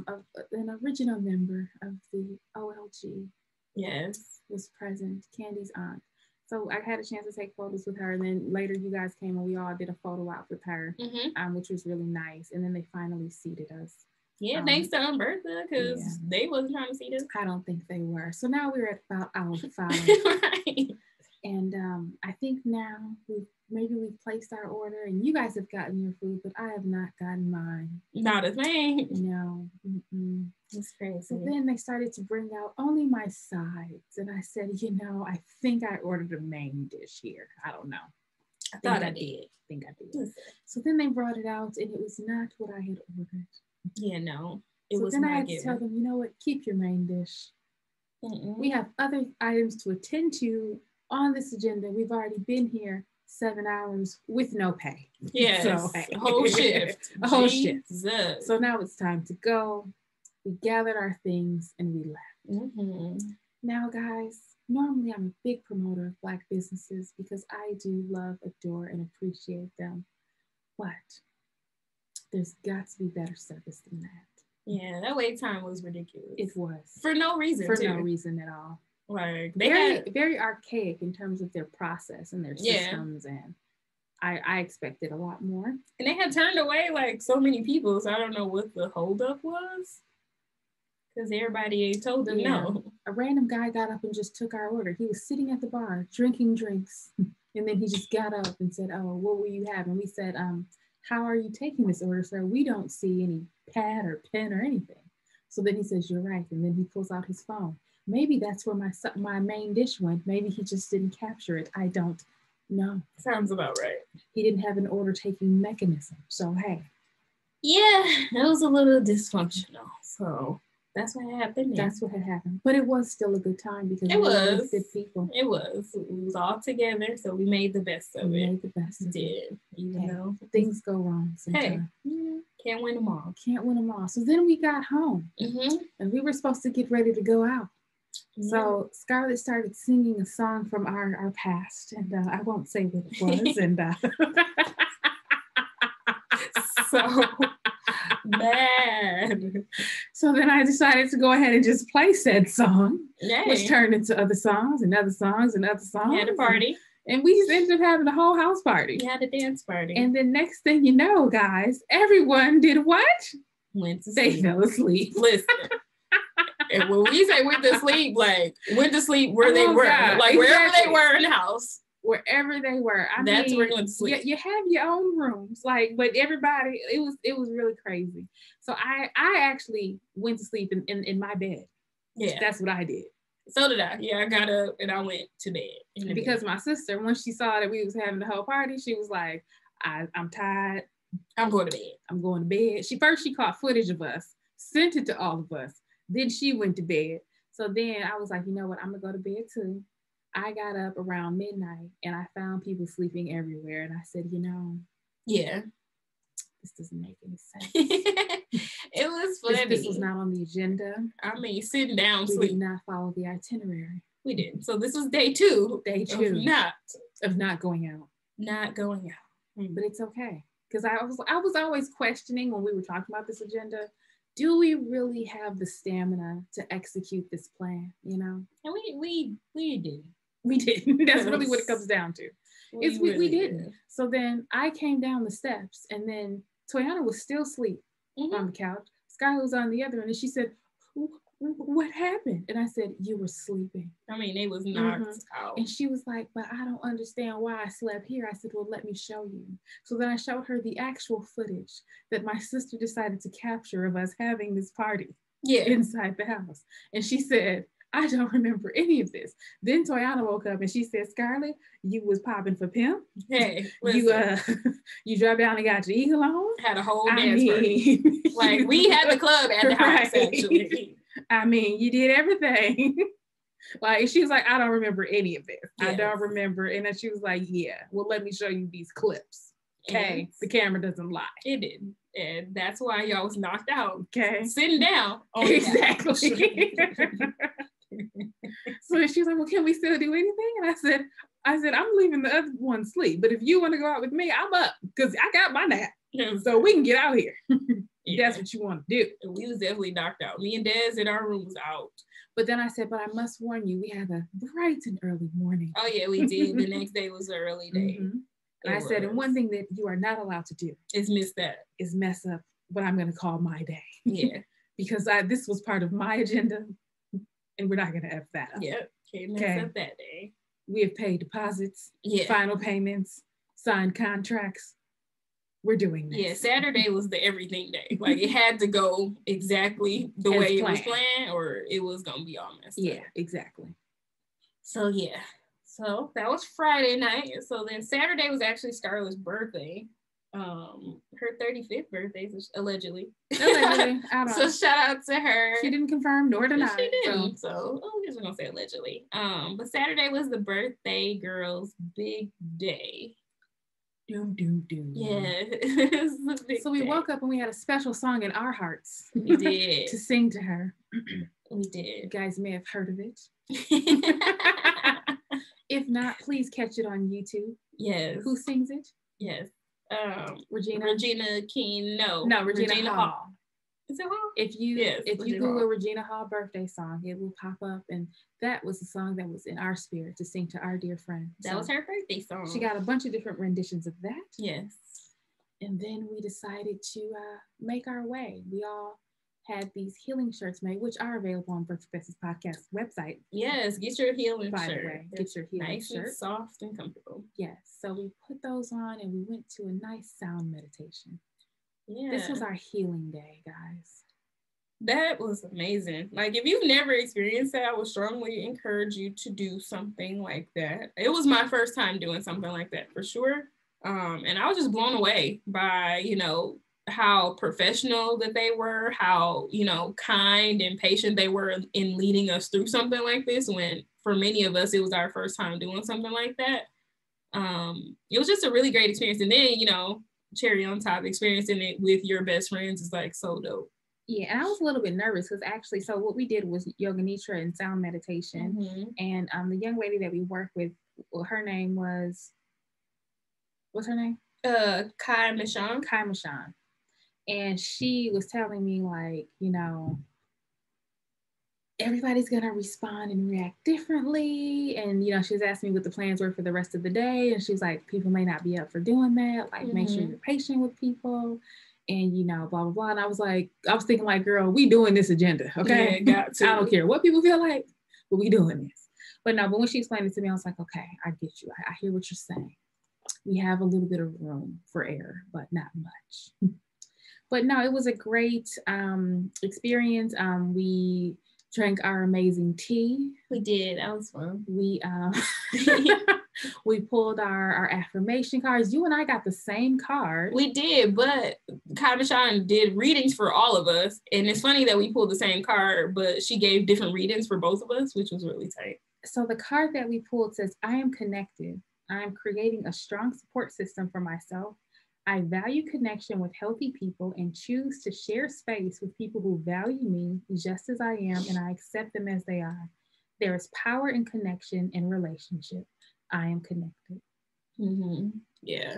Speaker 1: of an original member of the OLG.
Speaker 2: Yes.
Speaker 1: Was present, Candy's aunt. So I had a chance to take photos with her. And then later you guys came and we all did a photo op with her, which was really nice. And then they finally seated us.
Speaker 2: Yeah, thanks to Bertha, because they wasn't trying to see us.
Speaker 1: I don't think they were. So now we're at about hour 5.
Speaker 2: Right.
Speaker 1: And I think now we've placed our order and you guys have gotten your food, but I have not gotten mine.
Speaker 2: Not a thing.
Speaker 1: No.
Speaker 2: It's crazy.
Speaker 1: So then they started to bring out only my sides. And I said, I think I ordered a main dish here. I don't know.
Speaker 2: I thought I did.
Speaker 1: I think I did. So then they brought it out and it was not what I had ordered.
Speaker 2: Yeah, no. It was
Speaker 1: then
Speaker 2: not
Speaker 1: I had to tell them, you know what, keep your main dish. We have other items to attend to on this agenda. We've already been here 7 hours with no pay.
Speaker 2: Yes,
Speaker 1: so,
Speaker 2: a whole shift.
Speaker 1: A whole shift.
Speaker 2: Jesus.
Speaker 1: So now it's time to go. We gathered our things and we left. Now, guys, normally I'm a big promoter of Black businesses because I do love, adore, and appreciate them. But there's got to be better service than that.
Speaker 2: Yeah, that wait time was ridiculous.
Speaker 1: It was.
Speaker 2: For no reason.
Speaker 1: No reason at all.
Speaker 2: Like
Speaker 1: very archaic in terms of their process and their systems, and I expected a lot more.
Speaker 2: And they had turned away like so many people, so I don't know what the holdup was. Because everybody told them no.
Speaker 1: A random guy got up and just took our order. He was sitting at the bar drinking drinks, and then he just got up and said, "Oh, what will you have?" And we said, "How are you taking this order, sir? We don't see any pad or pen or anything." So then he says, "You're right." And then he pulls out his phone. Maybe that's where my main dish went. Maybe he just didn't capture it. I don't know.
Speaker 2: Sounds about right.
Speaker 1: He didn't have an order taking mechanism. So, hey.
Speaker 2: Yeah, it was a little dysfunctional. So that's what happened.
Speaker 1: That's what had happened. But it was still a good time because
Speaker 2: it was
Speaker 1: good people.
Speaker 2: It was. We was all together, so we made the best of it.
Speaker 1: Made the best of
Speaker 2: it. Even though
Speaker 1: things go wrong sometimes.
Speaker 2: Hey, can't win them all.
Speaker 1: Can't win them all. So then we got home, and we were supposed to get ready to go out. So Scarlett started singing a song from our past, and I won't say what it was. And
Speaker 2: so bad.
Speaker 1: So then I decided to go ahead and just play said song, which turned into other songs and other songs and other songs.
Speaker 2: We had a party.
Speaker 1: And we just ended up having a whole house party.
Speaker 2: We had a dance party.
Speaker 1: And then next thing you know, guys, everyone did what?
Speaker 2: Went to
Speaker 1: sleep. They fell asleep.
Speaker 2: Listen. And when we say went to sleep, like went to sleep where they were. God. Like wherever they were in the house.
Speaker 1: Wherever they were.
Speaker 2: That's where you went to sleep.
Speaker 1: You have your own rooms. Like, but everybody, it was really crazy. So I actually went to sleep in my bed.
Speaker 2: Yeah.
Speaker 1: That's what I did.
Speaker 2: So did I. Yeah, I got up and I went to bed.
Speaker 1: Because my sister, when she saw that we was having the whole party, she was like, I'm tired.
Speaker 2: I'm going to bed.
Speaker 1: I'm going to bed. She caught footage of us, sent it to all of us. Then she went to bed. So then I was like, you know what? I'm going to go to bed too. I got up around midnight and I found people sleeping everywhere. And I said,
Speaker 2: yeah,
Speaker 1: this doesn't make any sense.
Speaker 2: It was funny.
Speaker 1: This was not on the agenda.
Speaker 2: I mean, sitting down,
Speaker 1: we did not follow the itinerary.
Speaker 2: We didn't. So this was day two. Of
Speaker 1: not going out.
Speaker 2: Not going out.
Speaker 1: But it's okay. Because I was always questioning when we were talking about this agenda, do we really have the stamina to execute this plan, And
Speaker 2: we did.
Speaker 1: We didn't. That's really what it comes down to. We didn't. So then I came down the steps and then Toyana was still asleep on the couch. Skylar was on the other end and she said, what happened? And I said, you were sleeping.
Speaker 2: I mean, they was knocked out.
Speaker 1: And she was like, but I don't understand why I slept here. I said, well, let me show you. So then I showed her the actual footage that my sister decided to capture of us having this party inside the house. And she said, I don't remember any of this. Then Toyana woke up and she said, Scarlett, you was popping for pimp.
Speaker 2: Hey,
Speaker 1: you dropped down and got your eagle on.
Speaker 2: Had a whole dance party. Like we had the club at the house actually.
Speaker 1: I mean, you did everything. Like she was like, I don't remember any of this. Yes. I don't remember. And then she was like, yeah, well, let me show you these clips. Okay, the camera doesn't lie.
Speaker 2: It did. And that's why y'all was knocked out.
Speaker 1: Okay.
Speaker 2: Sitting down.
Speaker 1: Exactly. So she was like, well, can we still do anything? And I said, I'm leaving the other one asleep. But if you want to go out with me, I'm up because I got my nap. So we can get out here. That's what you want to do.
Speaker 2: We was definitely knocked out. Me and Des in our room was out.
Speaker 1: But then I said, but I must warn you, we had a bright and early morning.
Speaker 2: Oh yeah, we did. The next day was an early day.
Speaker 1: And I said, and one thing that you are not allowed to do
Speaker 2: is
Speaker 1: mess up what I'm going to call my day.
Speaker 2: Yeah.
Speaker 1: Because this was part of my agenda and we're not going to F that up.
Speaker 2: Yep. Can't mess up that day.
Speaker 1: We have paid deposits, final payments, signed contracts. We're doing this.
Speaker 2: Yeah, Saturday was the everything day. Like it had to go exactly the way it was planned or it was going to be all messed up.
Speaker 1: Yeah, exactly.
Speaker 2: So yeah. So that was Friday night. So then Saturday was actually Scarlett's birthday. her 35th birthday, allegedly.
Speaker 1: I don't
Speaker 2: So shout out to her.
Speaker 1: She didn't confirm nor deny.
Speaker 2: She didn't. So we're just gonna say allegedly. But Saturday was the birthday girl's big day.
Speaker 1: Doom, doom, doom.
Speaker 2: Yeah.
Speaker 1: So we woke up and we had a special song in our hearts.
Speaker 2: We did.
Speaker 1: To sing to her.
Speaker 2: We did.
Speaker 1: You guys may have heard of it. If not, please catch it on YouTube.
Speaker 2: Yes.
Speaker 1: Who sings it?
Speaker 2: Yes.
Speaker 1: Regina
Speaker 2: King. No,
Speaker 1: Regina Hall.
Speaker 2: Is it Hall?
Speaker 1: If you Google Regina Hall birthday song, it will pop up, and that was the song that was in our spirit to sing to our dear friend.
Speaker 2: That was her birthday song.
Speaker 1: She got a bunch of different renditions of that.
Speaker 2: Yes.
Speaker 1: And then we decided to make our way. We all had these healing shirts made, which are available on Brunch with Besties podcast website.
Speaker 2: Yes, get your healing
Speaker 1: by
Speaker 2: shirt.
Speaker 1: The way, get your healing
Speaker 2: nice
Speaker 1: shirt.
Speaker 2: And soft and comfortable.
Speaker 1: Yes. So we put those on and we went to a nice sound meditation.
Speaker 2: Yeah.
Speaker 1: This was our healing day, guys.
Speaker 2: That was amazing. Like, if you've never experienced that, I would strongly encourage you to do something like that. It was my first time doing something like that for sure. And I was just blown away by, how professional that they were, how, kind and patient they were in leading us through something like this, when for many of us, it was our first time doing something like that. It was just a really great experience. And then, cherry on top, experiencing it with your best friends is like so dope.
Speaker 1: Yeah, and I was a little bit nervous because actually, so what we did was yoga nidra and sound meditation.
Speaker 2: Mm-hmm.
Speaker 1: And the young lady that we worked with, her name was, what's her name?
Speaker 2: Kai Michon.
Speaker 1: And she was telling me, like, everybody's going to respond and react differently. And, she was asking me what the plans were for the rest of the day. And she was like, people may not be up for doing that. Like, make sure you're patient with people. And, blah, blah, blah. And I was thinking like, girl, we doing this agenda, okay?
Speaker 2: Yeah, got to.
Speaker 1: I don't care what people feel like, but we doing this. But when she explained it to me, I was like, okay, I get you. I hear what you're saying. We have a little bit of room for error, but not much. But no, it was a great experience. We drank our amazing tea.
Speaker 2: We did. That was fun.
Speaker 1: We we pulled our affirmation cards. You and I got the same card.
Speaker 2: We did, but Kai Michon did readings for all of us. And it's funny that we pulled the same card, but she gave different readings for both of us, which was really tight.
Speaker 1: So the card that we pulled says, I am connected. I am creating a strong support system for myself. I value connection with healthy people and choose to share space with people who value me just as I am, and I accept them as they are. There is power in connection and relationship. I am connected.
Speaker 2: Mm-hmm. Yeah.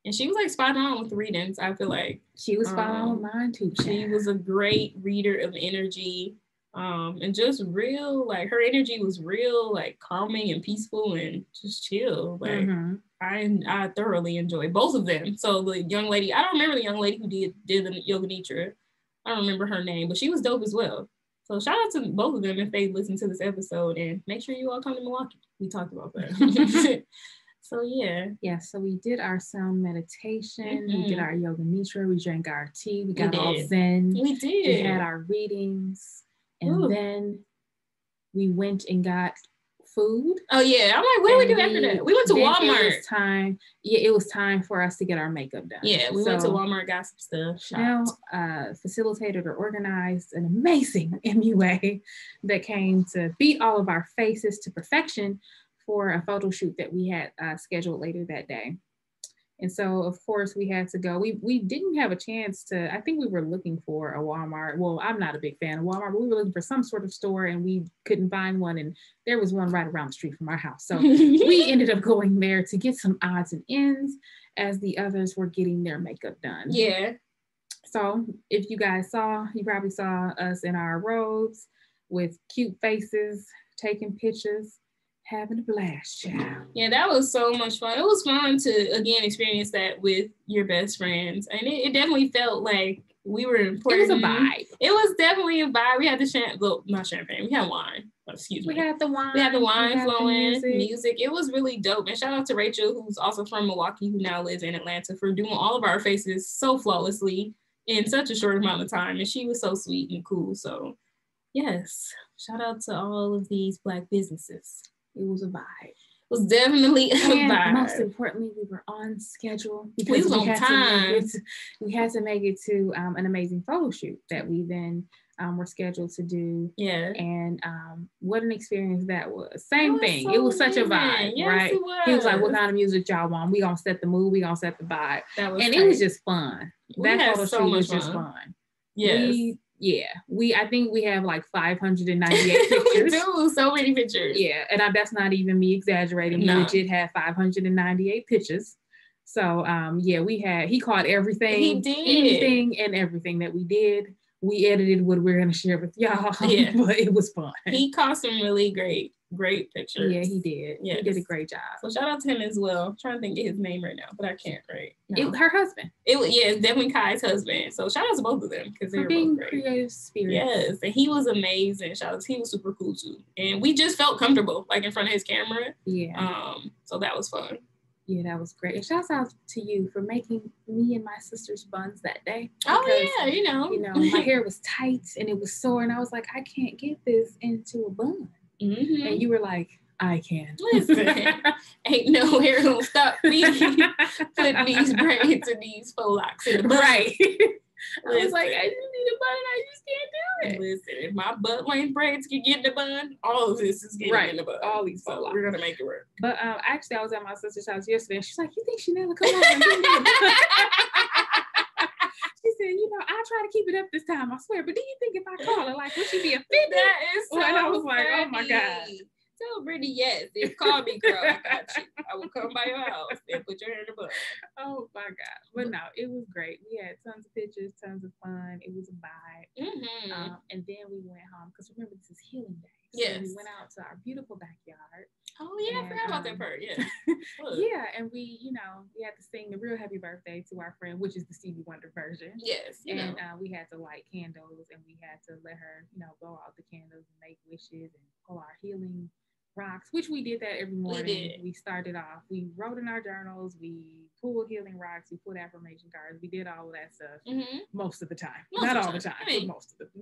Speaker 2: And she was like spot on with the readings, I feel like.
Speaker 1: She was spot on with mine too.
Speaker 2: She was a great reader of energy. And just real, like her energy was real, like calming and peaceful and just chill. Like I thoroughly enjoyed both of them. So the young lady, I don't remember the young lady who did the yoga nidra. I don't remember her name, but she was dope as well. So shout out to both of them if they listen to this episode, and make sure you all come to Milwaukee. We talked about that. So yeah.
Speaker 1: So we did our sound meditation. We did our yoga nidra. We drank our tea. We got all zen.
Speaker 2: We did.
Speaker 1: We had our readings. And then we went and got food.
Speaker 2: Oh yeah, I'm like, what do we do after that? We went to Walmart.
Speaker 1: It was time for us to get our makeup done.
Speaker 2: Yeah, we went to Walmart, got some stuff.
Speaker 1: Chanel facilitated or organized an amazing MUA that came to beat all of our faces to perfection for a photo shoot that we had scheduled later that day. And so, of course, we had to go. We didn't have a chance to, I think we were looking for a Walmart. Well, I'm not a big fan of Walmart, but we were looking for some sort of store and we couldn't find one. And there was one right around the street from our house. So we ended up going there to get some odds and ends as the others were getting their makeup done.
Speaker 2: Yeah.
Speaker 1: So if you guys saw, you probably saw us in our robes with cute faces, taking pictures. Having a blast, child.
Speaker 2: Yeah, that was so much fun. It was fun to, again, experience that with your best friends. And it definitely felt like we were important.
Speaker 1: It was a vibe.
Speaker 2: It was definitely a vibe. We had the not champagne. We had wine. Excuse me.
Speaker 1: We had the wine.
Speaker 2: We had the wine flowing, music. It was really dope. And shout out to Rachel, who's also from Milwaukee, who now lives in Atlanta, for doing all of our faces so flawlessly in such a short amount of time. And she was so sweet and cool. So, yes, shout out to all of these Black businesses.
Speaker 1: It was a vibe.
Speaker 2: was definitely a vibe.
Speaker 1: Most importantly, we were on schedule because
Speaker 2: we was on time.
Speaker 1: We had to make it to an amazing photo shoot that we then were scheduled to do.
Speaker 2: Yeah.
Speaker 1: And what an experience that was. Same thing.
Speaker 2: So
Speaker 1: it was such a vibe,
Speaker 2: yes,
Speaker 1: right?
Speaker 2: It was.
Speaker 1: He was like, what kind of music y'all want? We gonna set the mood. We gonna set the vibe.
Speaker 2: And
Speaker 1: tight. It was just fun. That photo shoot was just fun.
Speaker 2: Yes.
Speaker 1: I think we have like 598 pictures.
Speaker 2: We do, so many pictures.
Speaker 1: Yeah, and that's not even me exaggerating. We legit had 598 pictures. So he caught everything.
Speaker 2: He did.
Speaker 1: Anything and everything that we did. We edited what we're going to share with y'all.
Speaker 2: Yeah.
Speaker 1: But it was fun.
Speaker 2: He caught some really great pictures.
Speaker 1: Yeah, he did. Yes. He did a great job.
Speaker 2: So shout out to him as well. I'm trying to think of his name right now, but I can't no.
Speaker 1: Her husband.
Speaker 2: It's definitely Kai's husband. So shout out to both of them because they were both great.
Speaker 1: Creative spirits.
Speaker 2: Yes, and he was amazing. Shout out, he was super cool too. And we just felt comfortable like in front of his camera.
Speaker 1: Yeah.
Speaker 2: So that was fun.
Speaker 1: Yeah, that was great. And shout out to you for making me and my sister's buns that day.
Speaker 2: Because, you know,
Speaker 1: my hair was tight and it was sore, and I was like, I can't get this into a bun.
Speaker 2: Mm-hmm.
Speaker 1: And you were like, I can.
Speaker 2: Listen, ain't no hair gonna stop me putting these braids and these faux locks in the bun.
Speaker 1: Right. I was like, I just need a bun and I just can't do it.
Speaker 2: Listen, if my butt length braids can get in the bun, all of this is getting in the bun.
Speaker 1: All these faux locks.
Speaker 2: We're gonna make it work.
Speaker 1: But actually, I was at my sister's house yesterday, and she's like, "You think Chanel will come over and give me a bun?" She said, "I try to keep it up this time, I swear. But do you think if I call her, like, would she be offended?"
Speaker 2: That is so
Speaker 1: and I was
Speaker 2: funny.
Speaker 1: like, "Oh my God."
Speaker 2: Tell Brittany, yes. If call me, girl, I got you. I will come by your house and put your hair in the bun.
Speaker 1: Oh my God. But no, it was great. We had tons of pictures, tons of fun. It was a vibe.
Speaker 2: Mm-hmm.
Speaker 1: And then we went home because remember, this is healing day. So
Speaker 2: yes.
Speaker 1: we went out to our beautiful backyard.
Speaker 2: Oh yeah, I forgot about that part. Yeah.
Speaker 1: Yeah, and we had to sing the real happy birthday to our friend, which is the Stevie Wonder version.
Speaker 2: Yes.
Speaker 1: And we had to light candles, and we had to let her, blow out the candles and make wishes and pull our healing rocks, which we did that every morning. We started off, we wrote in our journals, we pulled healing rocks, we pulled affirmation cards, we did all of that stuff most of the time. Not all the time, but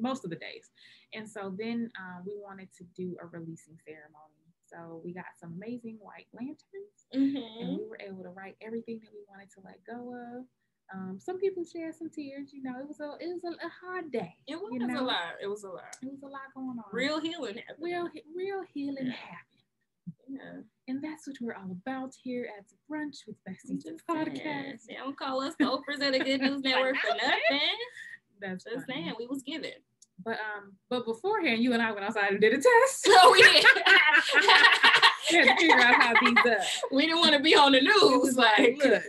Speaker 1: most of the days. And so then we wanted to do a releasing ceremony. So we got some amazing white lanterns, and we were able to write everything that we wanted to let go of. Some people shed some tears. It was a hard day.
Speaker 2: It was a lot. It was a lot.
Speaker 1: It was a lot going on.
Speaker 2: Real healing happened.
Speaker 1: Real healing happened.
Speaker 2: Yeah.
Speaker 1: And that's what we're all about here at the Brunch with Besties podcast.
Speaker 2: They don't call us the Oprahs of the Good News Network for nothing.
Speaker 1: That's
Speaker 2: just saying, we was giving.
Speaker 1: But beforehand, you and I went outside and did a test.
Speaker 2: So we did.
Speaker 1: We had to figure out how these
Speaker 2: we didn't want to be on the news.
Speaker 1: It was like, look.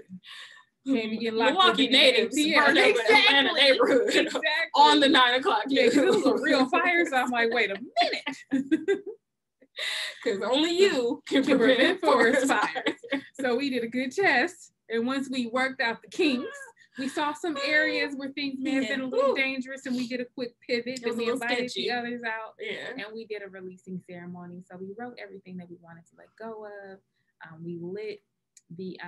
Speaker 1: Can't be getting locked
Speaker 2: Milwaukee natives burned up in Atlanta neighborhood on the 9 o'clock.
Speaker 1: Yeah, it was a real fire. So I'm like, wait a minute.
Speaker 2: Because only you can
Speaker 1: prevent forest fires. So we did a good test. And once we worked out the kinks, we saw some areas where things may have been a little dangerous, and we did a quick pivot. And we invited the others out.
Speaker 2: Yeah.
Speaker 1: And we did a releasing ceremony. So we wrote everything that we wanted to let go of. We lit the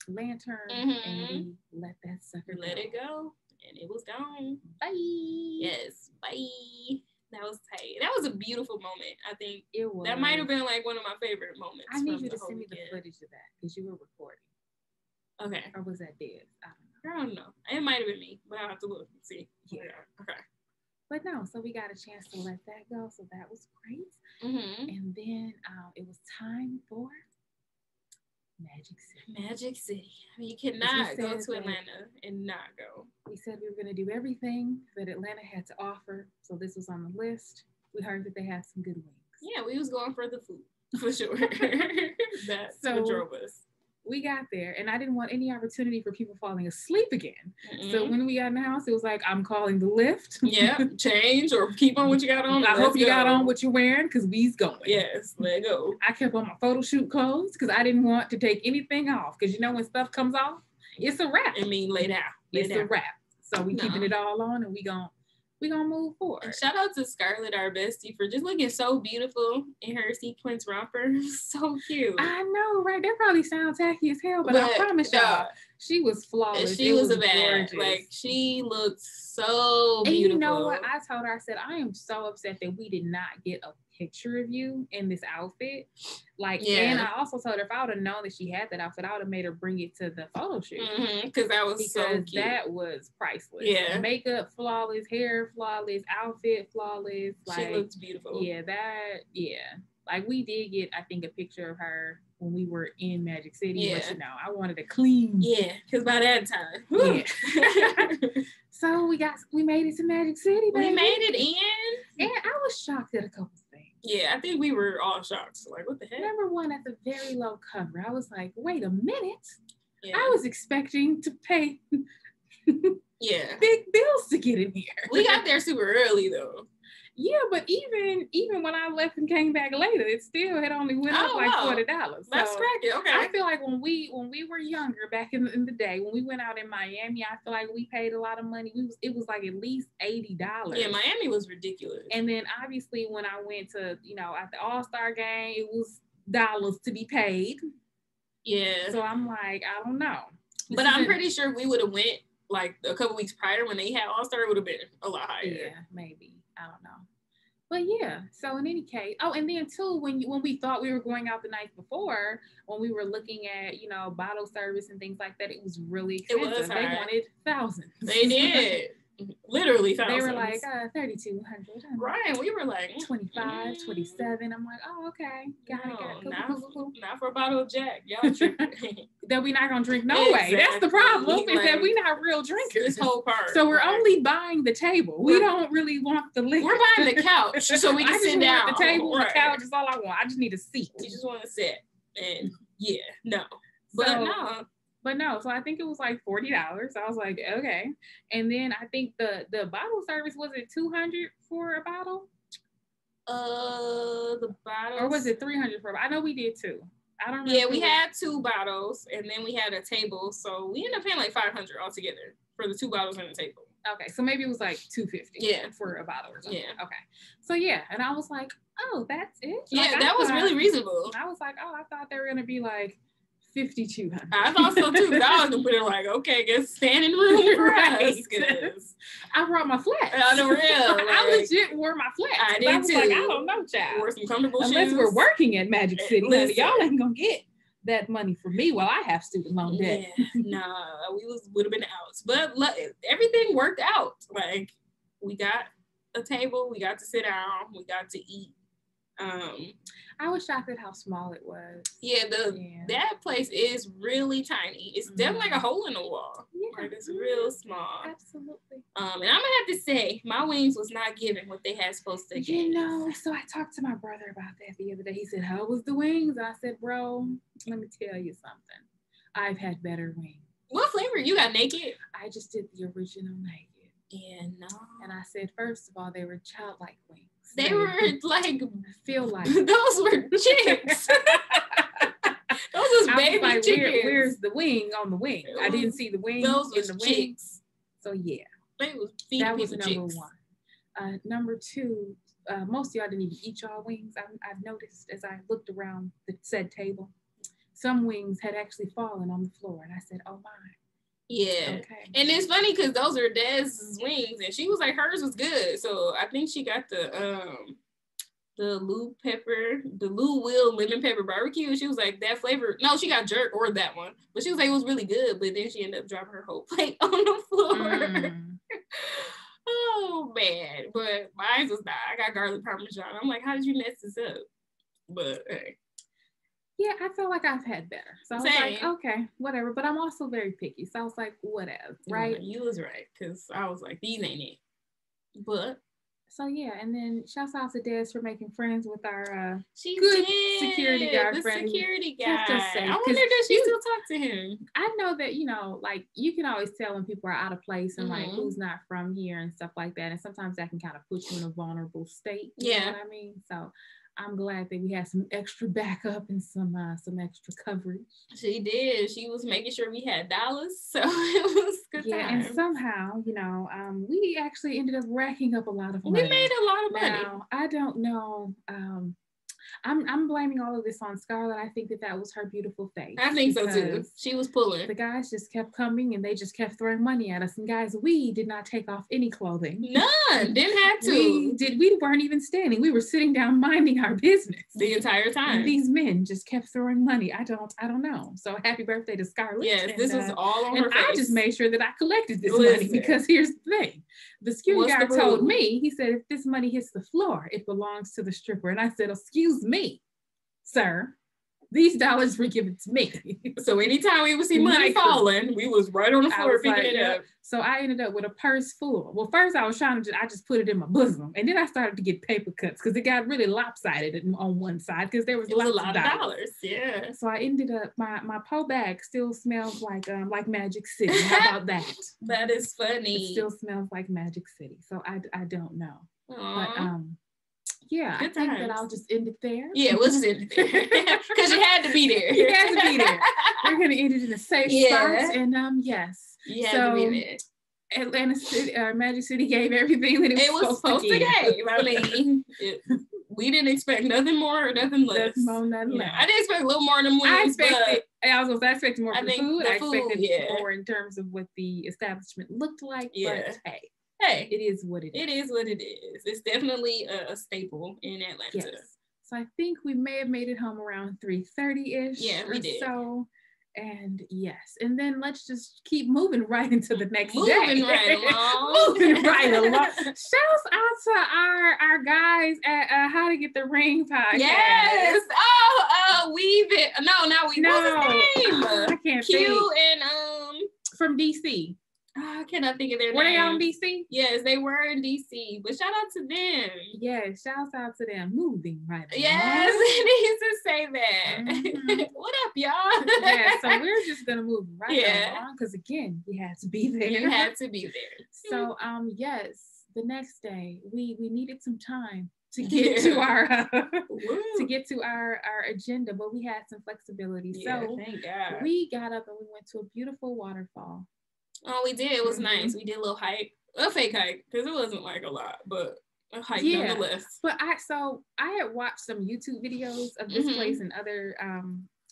Speaker 1: lantern, and we let that sucker
Speaker 2: let it go, and it was gone.
Speaker 1: Bye.
Speaker 2: Yes, bye. That was tight. That was a beautiful moment. I think
Speaker 1: it was.
Speaker 2: That might have been like one of my favorite moments.
Speaker 1: I need you to send me the footage of that because you were recording.
Speaker 2: Okay.
Speaker 1: Or was that Diz?
Speaker 2: I don't know. It might have been me, but I'll have to look and see.
Speaker 1: Yeah.
Speaker 2: Okay.
Speaker 1: But no, so we got a chance to let that go. So that was great. And then it was time for Magic City.
Speaker 2: Magic City. You cannot go to Atlanta and not go.
Speaker 1: We said we were going to do everything that Atlanta had to offer. So this was on the list. We heard that they had some good wings.
Speaker 2: Yeah, we was going for the food, for sure. That's what drove us.
Speaker 1: We got there, and I didn't want any opportunity for people falling asleep again. So when we got in the house, it was like, I'm calling the lift.
Speaker 2: Yeah, change or keep on what you got on.
Speaker 1: I hope you got on what you're wearing, because we's going.
Speaker 2: Yes, let go.
Speaker 1: I kept on my photo shoot clothes, because I didn't want to take anything off, because when stuff comes off, it's a wrap.
Speaker 2: Lay down.
Speaker 1: It's a wrap. So we keeping it all on, and we gonna move forward.
Speaker 2: And shout out to Scarlett, our bestie, for just looking so beautiful in her sequins romper. So cute.
Speaker 1: I know, right? That probably sounds tacky as hell, but I promise y'all, she was flawless.
Speaker 2: She was a bad. Like, she looked so beautiful.
Speaker 1: And you know what? I told her, I said, I am so upset that we did not get a picture of you in this outfit. Like,
Speaker 2: Yeah.
Speaker 1: and I also told her if I would have known that she had that outfit, I would have made her bring it to the photo shoot.
Speaker 2: Because that was so cute.
Speaker 1: That was priceless.
Speaker 2: Yeah.
Speaker 1: Makeup flawless, hair flawless, outfit flawless. Like,
Speaker 2: she looks beautiful.
Speaker 1: Yeah, like we did get, I think, a picture of her when we were in Magic City, but I wanted a clean.
Speaker 2: Yeah, because by that time.
Speaker 1: Yeah. So we made it to Magic City, baby.
Speaker 2: We made it in.
Speaker 1: And I was shocked at a couple things.
Speaker 2: Yeah, I think we were all shocked. Like, what the heck?
Speaker 1: Number one, at the very low cover, I was like, wait a minute.
Speaker 2: Yeah.
Speaker 1: I was expecting to pay
Speaker 2: yeah,
Speaker 1: big bills to get in here.
Speaker 2: We got there super early though.
Speaker 1: Yeah, but even when I left and came back later, it still had only went up like $40.
Speaker 2: That's cracking. Okay.
Speaker 1: I feel like when we were younger back in the day, when we went out in Miami, I feel like we paid a lot of money. It was like at least $80.
Speaker 2: Yeah, Miami was ridiculous.
Speaker 1: And then obviously when I went to at the All-Star game, it was dollars to be paid. Yeah. So I'm like, I don't know.
Speaker 2: But I'm pretty sure we would have went like a couple weeks prior when they had All-Star, it would have been a lot higher.
Speaker 1: Yeah, maybe. I don't know. But yeah, so in any case, and then too, when we thought we were going out the night before, when we were looking at, bottle service and things like that, it was really expensive.
Speaker 2: It was high.
Speaker 1: They wanted thousands.
Speaker 2: They did. Literally thousands.
Speaker 1: They were like 3,200.
Speaker 2: Right. We were like
Speaker 1: 25, 27. I'm like, oh, okay. Got it.
Speaker 2: Not for a bottle of Jack. Y'all tripping.
Speaker 1: That we not gonna drink way. That's the problem. Is that we not real drinkers.
Speaker 2: This whole part.
Speaker 1: So we're only buying the table. We don't really want the liquor.
Speaker 2: We're buying the couch so we can sit down.
Speaker 1: The table, the couch is all I want. I just need a seat.
Speaker 2: You just want to sit. And
Speaker 1: But no, so I think it was like $40. I was like, okay. And then I think the bottle service, was it $200 for a bottle?
Speaker 2: The bottles.
Speaker 1: Or was it $300 for a bottle? I know we did two. I don't know.
Speaker 2: Yeah, we had 2 bottles and then we had a table. So we ended up paying like $500 altogether for the 2 bottles and the table.
Speaker 1: Okay, so maybe it was like $250 for a bottle or something. Yeah. Okay. So yeah, and I was like, oh, that's it?
Speaker 2: Yeah, like, that was really reasonable.
Speaker 1: I was like, oh, I thought they were gonna be like $5,200.
Speaker 2: I thought so too. I was gonna put it like, okay, guess standing room for us.
Speaker 1: I brought my flats.
Speaker 2: On the real, like,
Speaker 1: I legit wore my flats.
Speaker 2: I did too.
Speaker 1: Like, I don't know, child.
Speaker 2: Wore some comfortable
Speaker 1: Unless
Speaker 2: shoes.
Speaker 1: We're working at Magic City, honey. Y'all ain't gonna get that money for me while I have student loan debt.
Speaker 2: Yeah, we would have been out. But everything worked out. Like, we got a table, we got to sit down, we got to eat.
Speaker 1: I was shocked at how small it was.
Speaker 2: Yeah, that place is really tiny. It's definitely like a hole in the wall. Yeah, like it's real small.
Speaker 1: Absolutely.
Speaker 2: And I'm gonna have to say, my wings was not giving what they had supposed to give.
Speaker 1: So I talked to my brother about that the other day. He said, "How was the wings?" I said, "Bro, let me tell you something. I've had better wings."
Speaker 2: What flavor? You got naked?
Speaker 1: I just did the original naked.
Speaker 2: Yeah, no.
Speaker 1: And I said, first of all, they were childlike wings.
Speaker 2: They were like,
Speaker 1: feel like
Speaker 2: those were chicks. Those was baby
Speaker 1: like,
Speaker 2: chickens.
Speaker 1: Where's the wing on the wing? I didn't see the wing.
Speaker 2: Those
Speaker 1: in the
Speaker 2: chicks.
Speaker 1: Wings. So yeah,
Speaker 2: that was
Speaker 1: number
Speaker 2: chicks.
Speaker 1: one. Number two, most of y'all didn't even eat y'all wings. I've noticed as I looked around the said table, some wings had actually fallen on the floor, and I said, "Oh my."
Speaker 2: Yeah.
Speaker 1: Okay.
Speaker 2: And it's funny because those are Dez's wings, and she was like, hers was good. So I think she got the Lou Will lemon pepper barbecue. She was like, that flavor. No, she got jerk or that one, but she was like, it was really good. But then she ended up dropping her whole plate on the floor. Oh man. But mine was not. I got garlic parmesan. I'm like, how did you mess this up? But hey.
Speaker 1: Yeah, I feel like I've had better. So I was like, okay, whatever. But I'm also very picky. So I was like, whatever, right?
Speaker 2: You was right. Because I was like, these ain't it. But.
Speaker 1: So yeah, and then shouts out to Des for making friends with our
Speaker 2: good
Speaker 1: security guard friend.
Speaker 2: Security guy. I wonder does she still talk to him?
Speaker 1: I know that, like you can always tell when people are out of place and like who's not from here and stuff like that. And sometimes that can kind of put you in a vulnerable state. You know what I mean? So I'm glad that we had some extra backup and some extra coverage.
Speaker 2: She did. She was making sure we had dollars, so it was good. Yeah, time.
Speaker 1: And somehow, we actually ended up racking up a lot of money.
Speaker 2: We made a lot of money.
Speaker 1: Now, I don't know I'm blaming all of this on Scarlett. I think that was her beautiful face.
Speaker 2: I think so too. She was pulling.
Speaker 1: The guys just kept coming and they just kept throwing money at us. And guys, we did not take off any clothing.
Speaker 2: None. Didn't have to.
Speaker 1: We weren't even standing. We were sitting down minding our business
Speaker 2: the entire time.
Speaker 1: And these men just kept throwing money. I don't know. So happy birthday to Scarlett.
Speaker 2: Yes, and, this was all on her face.
Speaker 1: I just made sure that I collected this money because here's the thing. The security guard told me, he said, if this money hits the floor, it belongs to the stripper. And I said, excuse me, sir, these dollars were given to me.
Speaker 2: So anytime we would see money falling, we was right on the floor picking it up.
Speaker 1: So I ended up with a purse full. Well, first I was I just put it in my bosom. And then I started to get paper cuts because it got really lopsided on one side because there was a lot of dollars.
Speaker 2: Yeah.
Speaker 1: So I ended up, my po bag still smells like Magic City. How about that?
Speaker 2: That is funny.
Speaker 1: It still smells like Magic City. So I don't know.
Speaker 2: Aww.
Speaker 1: But yeah, I think that I'll just end it there.
Speaker 2: Yeah, we'll just end it there. Because you had to be there.
Speaker 1: You had to be there. We're going to end it in a safe spot. And yes.
Speaker 2: You had to be there.
Speaker 1: Atlanta City, Magic City gave everything that it was supposed to give.
Speaker 2: I mean, we didn't expect nothing more or nothing less.
Speaker 1: Nothing less.
Speaker 2: I did expect a little more than
Speaker 1: I expected more from the food. I expected
Speaker 2: food,
Speaker 1: more in terms of what the establishment looked like.
Speaker 2: Yeah.
Speaker 1: But
Speaker 2: hey,
Speaker 1: it is what it is.
Speaker 2: It is what it is. It's definitely a staple in Atlanta.
Speaker 1: Yes. So I think we may have made it home around 3:30-ish.
Speaker 2: Yeah, we did.
Speaker 1: So, and yes, and then let's just keep moving right into the next day.
Speaker 2: Moving right along.
Speaker 1: Moving right along. Shouts out to our guys at How to Get the Ring podcast.
Speaker 2: Yes. Weave it. No, not Weave.
Speaker 1: No,
Speaker 2: what's his name?
Speaker 1: I can't
Speaker 2: Q
Speaker 1: think.
Speaker 2: and
Speaker 1: from DC.
Speaker 2: I cannot think of their name.
Speaker 1: Were they on DC?
Speaker 2: Yes, they were in DC. But shout out to them.
Speaker 1: Yes, shouts out to them. Moving right along.
Speaker 2: Yes, it needs to say that.
Speaker 1: Mm-hmm.
Speaker 2: What up, y'all?
Speaker 1: Yeah, so we're just gonna move right along because again, you had to be there.
Speaker 2: You had to be there.
Speaker 1: So yes, the next day we needed some time to get to our our agenda, but we had some flexibility.
Speaker 2: Yeah,
Speaker 1: so
Speaker 2: thank God.
Speaker 1: We got up and we went to a beautiful waterfall.
Speaker 2: Oh, we did. It was nice. We did a little hike, a fake hike, because it wasn't like a lot, but a hike nonetheless.
Speaker 1: But I had watched some YouTube videos of this place and other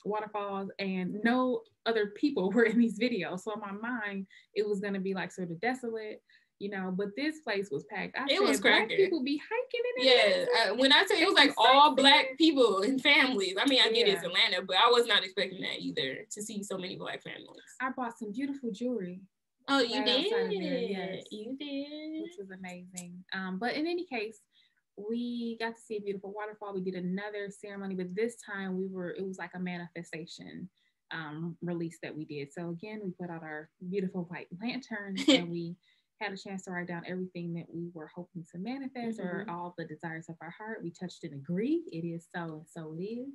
Speaker 1: waterfalls, and no other people were in these videos. So in my mind, it was going to be like sort of desolate, but this place was packed.
Speaker 2: It was cracking.
Speaker 1: Black people be hiking in it.
Speaker 2: Yeah, when I tell you, it was like all Black people and families. I mean, I get it's Atlanta, but I was not expecting that either, to see so many Black families.
Speaker 1: I bought some beautiful jewelry.
Speaker 2: Oh, you did?
Speaker 1: Yes.
Speaker 2: You did.
Speaker 1: Which was amazing. But in any case, we got to see a beautiful waterfall. We did another ceremony, but this time it was like a manifestation release that we did. So again, we put out our beautiful white lanterns and we had a chance to write down everything that we were hoping to manifest or all the desires of our heart. We touched and agreed. It is so and so it is.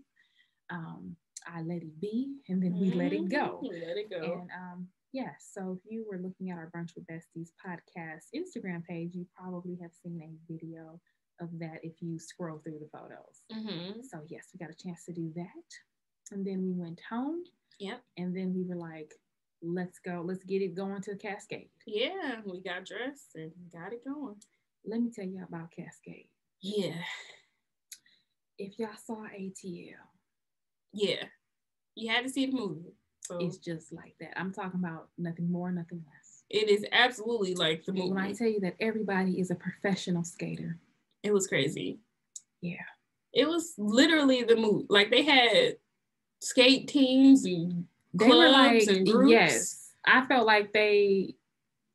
Speaker 1: I let it be, and then we let it go.
Speaker 2: We let it go.
Speaker 1: And yes, so if you were looking at our Brunch with Besties podcast Instagram page, you probably have seen a video of that if you scroll through the photos. So yes, we got a chance to do that. And then we went home.
Speaker 2: Yep.
Speaker 1: And then we were like, let's go. Let's get it going to Cascade.
Speaker 2: Yeah, we got dressed and got it going.
Speaker 1: Let me tell you about Cascade.
Speaker 2: Yeah.
Speaker 1: If y'all saw ATL.
Speaker 2: Yeah. You had to see the movie. So
Speaker 1: it's just like that. I'm talking about nothing more, nothing less.
Speaker 2: It is absolutely like the movie.
Speaker 1: When I tell you that everybody is a professional skater.
Speaker 2: It was crazy.
Speaker 1: Yeah.
Speaker 2: It was literally the movie. Like they had skate teams and clubs and groups.
Speaker 1: Yes. I felt like they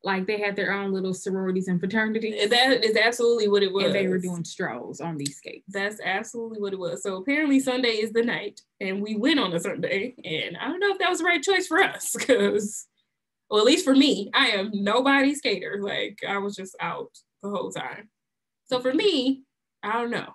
Speaker 1: had their own little sororities and fraternities.
Speaker 2: That is absolutely what it was.
Speaker 1: And they were doing strolls on these skates.
Speaker 2: That's absolutely what it was. So apparently Sunday is the night, and we went on a Sunday. And I don't know if that was the right choice for us, because, well, at least for me, I am nobody skater. Like I was just out the whole time. So for me, I don't know.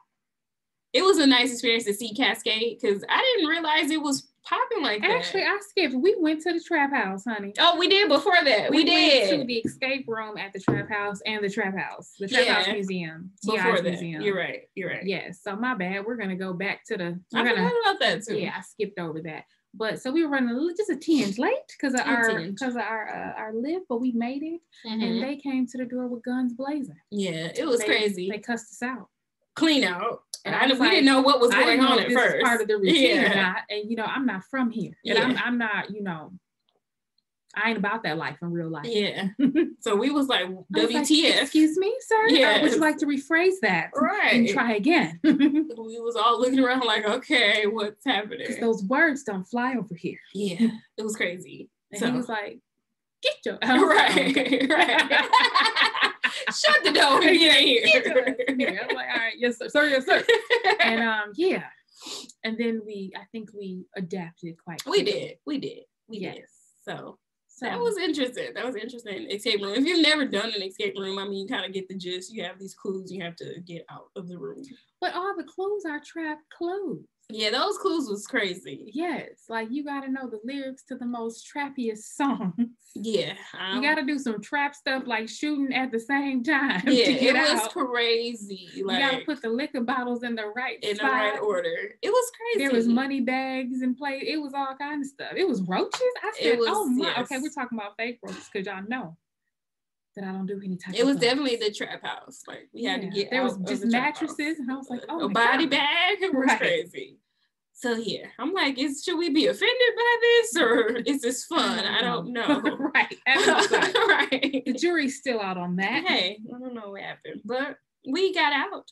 Speaker 2: It was a nice experience to see Cascade because I didn't realize it was popping like that.
Speaker 1: Actually, I skipped. We went to the Trap House, honey.
Speaker 2: Oh, we did before that. We did.
Speaker 1: Went to the escape room at the Trap House and the Trap House. The Trap House Museum.
Speaker 2: Before that.
Speaker 1: Museum.
Speaker 2: You're right.
Speaker 1: Yes. So my bad. We're going to go back to the...
Speaker 2: I forgot about that too.
Speaker 1: Yeah, I skipped over that. But so we were running just a tinge late because of our lift, but we made it. And they came to the door with guns blazing.
Speaker 2: Yeah, it was crazy.
Speaker 1: They cussed us out.
Speaker 2: Clean out.
Speaker 1: And
Speaker 2: we didn't know what was going on at first.
Speaker 1: Part of the routine or not. And I'm not from here. And I'm not, I ain't about that life in real life.
Speaker 2: Yeah. So we was like, WTF.
Speaker 1: Excuse me, sir?
Speaker 2: Yeah.
Speaker 1: Would you like to rephrase that?
Speaker 2: Right.
Speaker 1: And try again.
Speaker 2: We was all looking around like, okay, what's happening?
Speaker 1: Because those words don't fly over here.
Speaker 2: Yeah. It was crazy.
Speaker 1: And he was like, get your...
Speaker 2: Right. Shut the door and get in here.
Speaker 1: I was like, all right, yes, sir. Sorry, yes, sir. And And then I think we adapted quite quickly.
Speaker 2: We did. So that was interesting. Escape room. If you've never done an escape room, I mean, you kind of get the gist. You have these clues. You have to get out of the room.
Speaker 1: But all the clues are trap clues.
Speaker 2: Yeah, those clues was crazy.
Speaker 1: Yes, like you got to know the lyrics to the most trappiest songs.
Speaker 2: Yeah.
Speaker 1: You got to do some trap stuff like shooting at the same time.
Speaker 2: Yeah,
Speaker 1: to get
Speaker 2: it was
Speaker 1: out.
Speaker 2: Crazy. Like,
Speaker 1: you got to put the liquor bottles in the right spot.
Speaker 2: In the right order. It was crazy.
Speaker 1: There was money bags and play. It was all kinds of stuff. It was roaches. I said, oh my. Yes. Okay, we're talking about fake roaches because y'all know that I don't do any type of
Speaker 2: It was definitely the trap house. Like we had to get
Speaker 1: there
Speaker 2: out
Speaker 1: was just mattresses and I was like, oh,
Speaker 2: a body bag. It was crazy. So yeah, I'm like, should we be offended by this or is this fun? I don't know.
Speaker 1: Right.
Speaker 2: Right.
Speaker 1: The jury's still out on that.
Speaker 2: Hey, I don't know what happened, but we got out.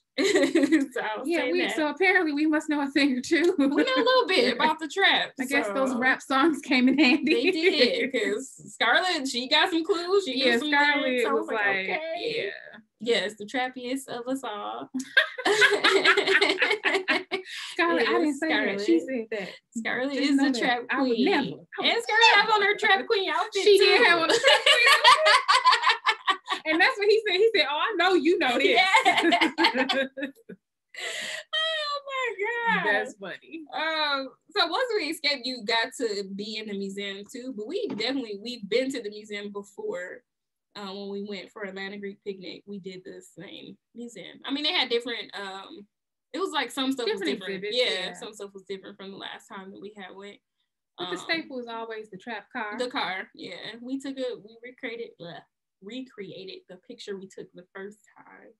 Speaker 1: So apparently we must know a thing or two.
Speaker 2: We know a little bit about the trap.
Speaker 1: I guess those rap songs came in handy.
Speaker 2: They did, because Scarlett, she got some clues. She knew some
Speaker 1: Scarlett
Speaker 2: lyrics.
Speaker 1: was like, okay.
Speaker 2: Yes, the trappiest of us all.
Speaker 1: Scarlett, I didn't say that. She said that.
Speaker 2: Scarlett is the trap queen.
Speaker 1: I would never.
Speaker 2: And Scarlett have on her trap queen outfit.
Speaker 1: She did have on a trap queen outfit. And that's what he said. He said, oh, I know you know this.
Speaker 2: Yeah. Oh my God.
Speaker 1: That's funny.
Speaker 2: So once we escaped, you got to be in the museum too. But we've been to the museum before. When we went for Atlanta Greek picnic, we did the same museum. I mean, they had different, it was like some stuff was different. Yeah, some stuff was different from the last time that we had went.
Speaker 1: But the staple is always the trap car.
Speaker 2: The car, yeah. We recreated the picture we took the first time,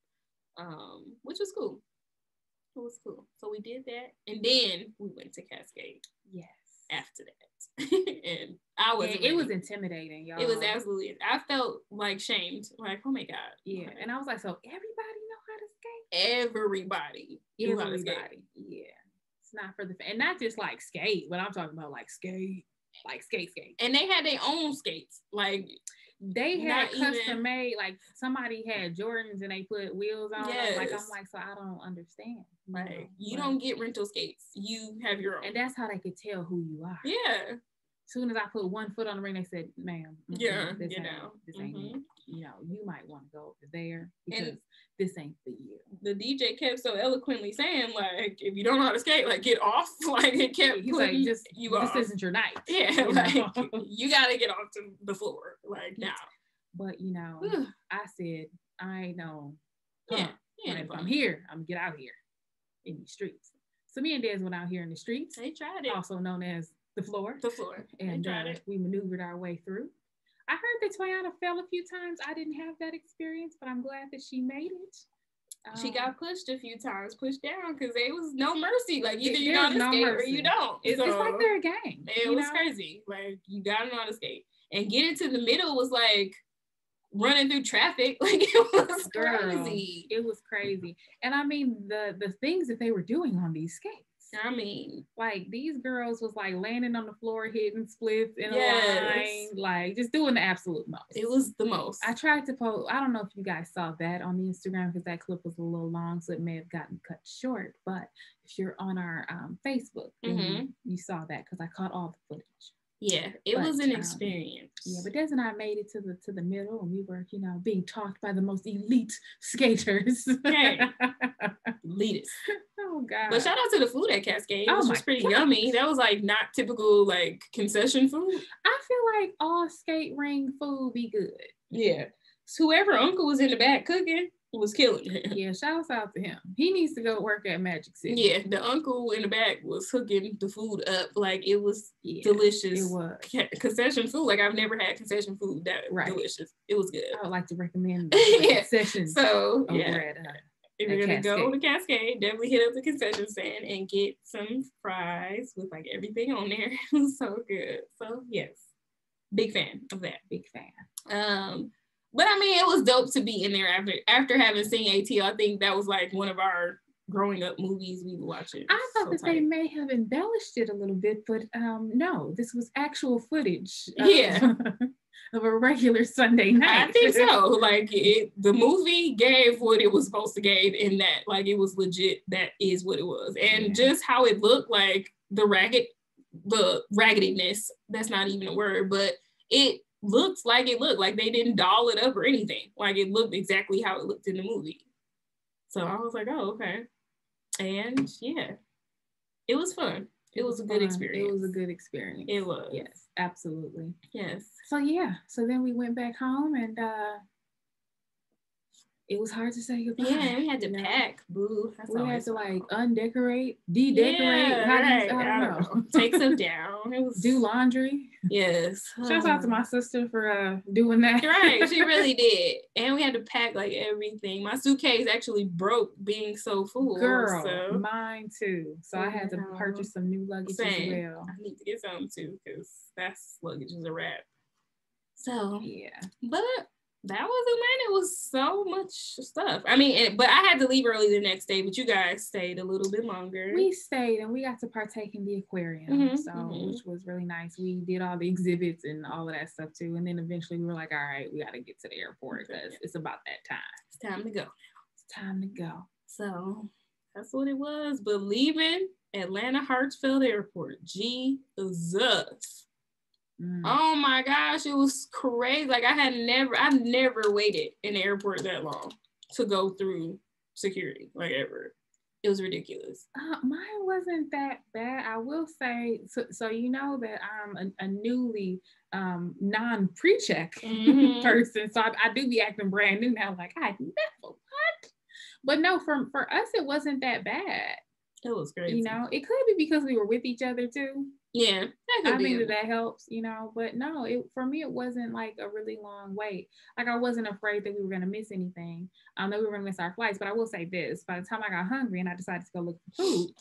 Speaker 2: which was cool. It was cool. So we did that. And then we went to Cascade.
Speaker 1: Yes.
Speaker 2: After that. And it was
Speaker 1: intimidating, y'all.
Speaker 2: It was absolutely, I felt like shamed. Like, oh my God.
Speaker 1: Yeah. And I was like, so everybody know how to skate?
Speaker 2: Everybody.
Speaker 1: Yeah. It's not for the and not just like skate, but I'm talking about like skate.
Speaker 2: And they had their own skates. Like
Speaker 1: they had custom made, like somebody had Jordans and they put wheels on them. Like I'm like, so I don't understand.
Speaker 2: Right. You don't get rental skates. You have your own.
Speaker 1: And that's how they could tell who you are.
Speaker 2: Yeah.
Speaker 1: As soon as I put one foot on the ring, they said, ma'am, this ain't it. You might want to go over there because this ain't for you.
Speaker 2: The DJ kept so eloquently saying, like, if you don't know how to skate, like, get off. Like, it kept
Speaker 1: He's like, this isn't your night.
Speaker 2: Yeah, like, you got to get off to the floor, like, now.
Speaker 1: But, I said, I know.
Speaker 2: Yeah.
Speaker 1: If I'm here, I'm going to get out here in the streets. So me and Des went out here in the streets.
Speaker 2: They tried it.
Speaker 1: Also known as the floor. And we maneuvered our way through. I heard that Toyana fell a few times. I didn't have that experience, but I'm glad that she made it.
Speaker 2: She got pushed a few times, pushed down, because there was no mercy. Like, either you know how to skate or you don't.
Speaker 1: It's like they're a gang.
Speaker 2: It was crazy. Like, you gotta know how to skate. And getting to the middle was like running through traffic. Like, it was crazy.
Speaker 1: It was crazy. And I mean, the things that they were doing on these skates.
Speaker 2: I mean,
Speaker 1: like these girls was like landing on the floor, hitting splits in a line, like just doing the absolute most.
Speaker 2: It was the most.
Speaker 1: I tried to post, I don't know if you guys saw that on the Instagram because that clip was a little long, so it may have gotten cut short. But if you're on our Facebook, you saw that because I caught all the footage.
Speaker 2: Yeah, it was an experience.
Speaker 1: Yeah, but Des and I made it to the middle, and we were, being talked by the most elite skaters.
Speaker 2: Hey, elitist.
Speaker 1: Oh God!
Speaker 2: But shout out to the food at Cascade. It was just pretty yummy. That was like not typical like concession food.
Speaker 1: I feel like all skate ring food be good.
Speaker 2: Yeah, so whoever uncle was in the back cooking was killing it.
Speaker 1: Yeah, shout out to him. He needs to go work at Magic City.
Speaker 2: Yeah, the uncle in the back was hooking the food up like it was delicious.
Speaker 1: It was
Speaker 2: concession food. Like I've never had concession food that delicious. It was good.
Speaker 1: I would like to recommend the concessions.
Speaker 2: So
Speaker 1: over at
Speaker 2: if you're gonna go to Cascade, definitely hit up the concession stand and get some fries with like everything on there. It was so good. So yes, big fan of that.
Speaker 1: Big fan.
Speaker 2: But I mean, it was dope to be in there after having seen ATL. I think that was like one of our growing up movies we were watching.
Speaker 1: I thought that they may have embellished it a little bit, but no, this was actual footage. Of a regular Sunday night.
Speaker 2: I think so. Like the movie gave what it was supposed to give in that. Like it was legit. That is what it was. And just how it looked, like the raggediness, that's not even a word, but it looked like they didn't doll it up or anything. Like it looked exactly how it looked in the movie. So I was like, oh, okay. And yeah, it was fun. It was a good experience.
Speaker 1: It was a good experience.
Speaker 2: It was.
Speaker 1: Yes, absolutely.
Speaker 2: Yes.
Speaker 1: So yeah, so then we went back home and it was hard to say goodbye.
Speaker 2: Yeah, we had to pack. Boo.
Speaker 1: We had to like undecorate, de-decorate.
Speaker 2: Yeah,
Speaker 1: I don't know.
Speaker 2: Take some down. It was
Speaker 1: do laundry.
Speaker 2: Yes.
Speaker 1: Shout out to my sister for doing that.
Speaker 2: Right, she really did. And we had to pack like everything. My suitcase actually broke being so full.
Speaker 1: Girl,
Speaker 2: so.
Speaker 1: Mine too. So I had to purchase some new luggage as well.
Speaker 2: I need to get some too because that's luggage is a wrap. So
Speaker 1: yeah.
Speaker 2: But that wasn't when it was so much stuff. I mean, but I had to leave early the next day, but you guys stayed a little bit longer.
Speaker 1: We stayed and we got to partake in the aquarium, which was really nice. We did all the exhibits and all of that stuff too. And then eventually we were like, all right, we got to get to the airport because it's about that time.
Speaker 2: It's time to go.
Speaker 1: It's time to go.
Speaker 2: So that's what it was. But leaving Atlanta Hartsfield Airport, Jesus. Oh my gosh, it was crazy. Like I've never waited in the airport that long to go through security, like ever. It was ridiculous.
Speaker 1: Mine wasn't that bad. I will say, so you know that I'm a newly non-pre-check person, so I do be acting brand new now. Like I never what? But no, for us, it wasn't that bad.
Speaker 2: It was crazy.
Speaker 1: You know, it could be because we were with each other too.
Speaker 2: Yeah,
Speaker 1: I think that helps, you know, but no, for me, it wasn't like a really long wait. Like I wasn't afraid that we were going to miss anything. I know we were going to miss our flights, but I will say this, by the time I got hungry and I decided to go look for food,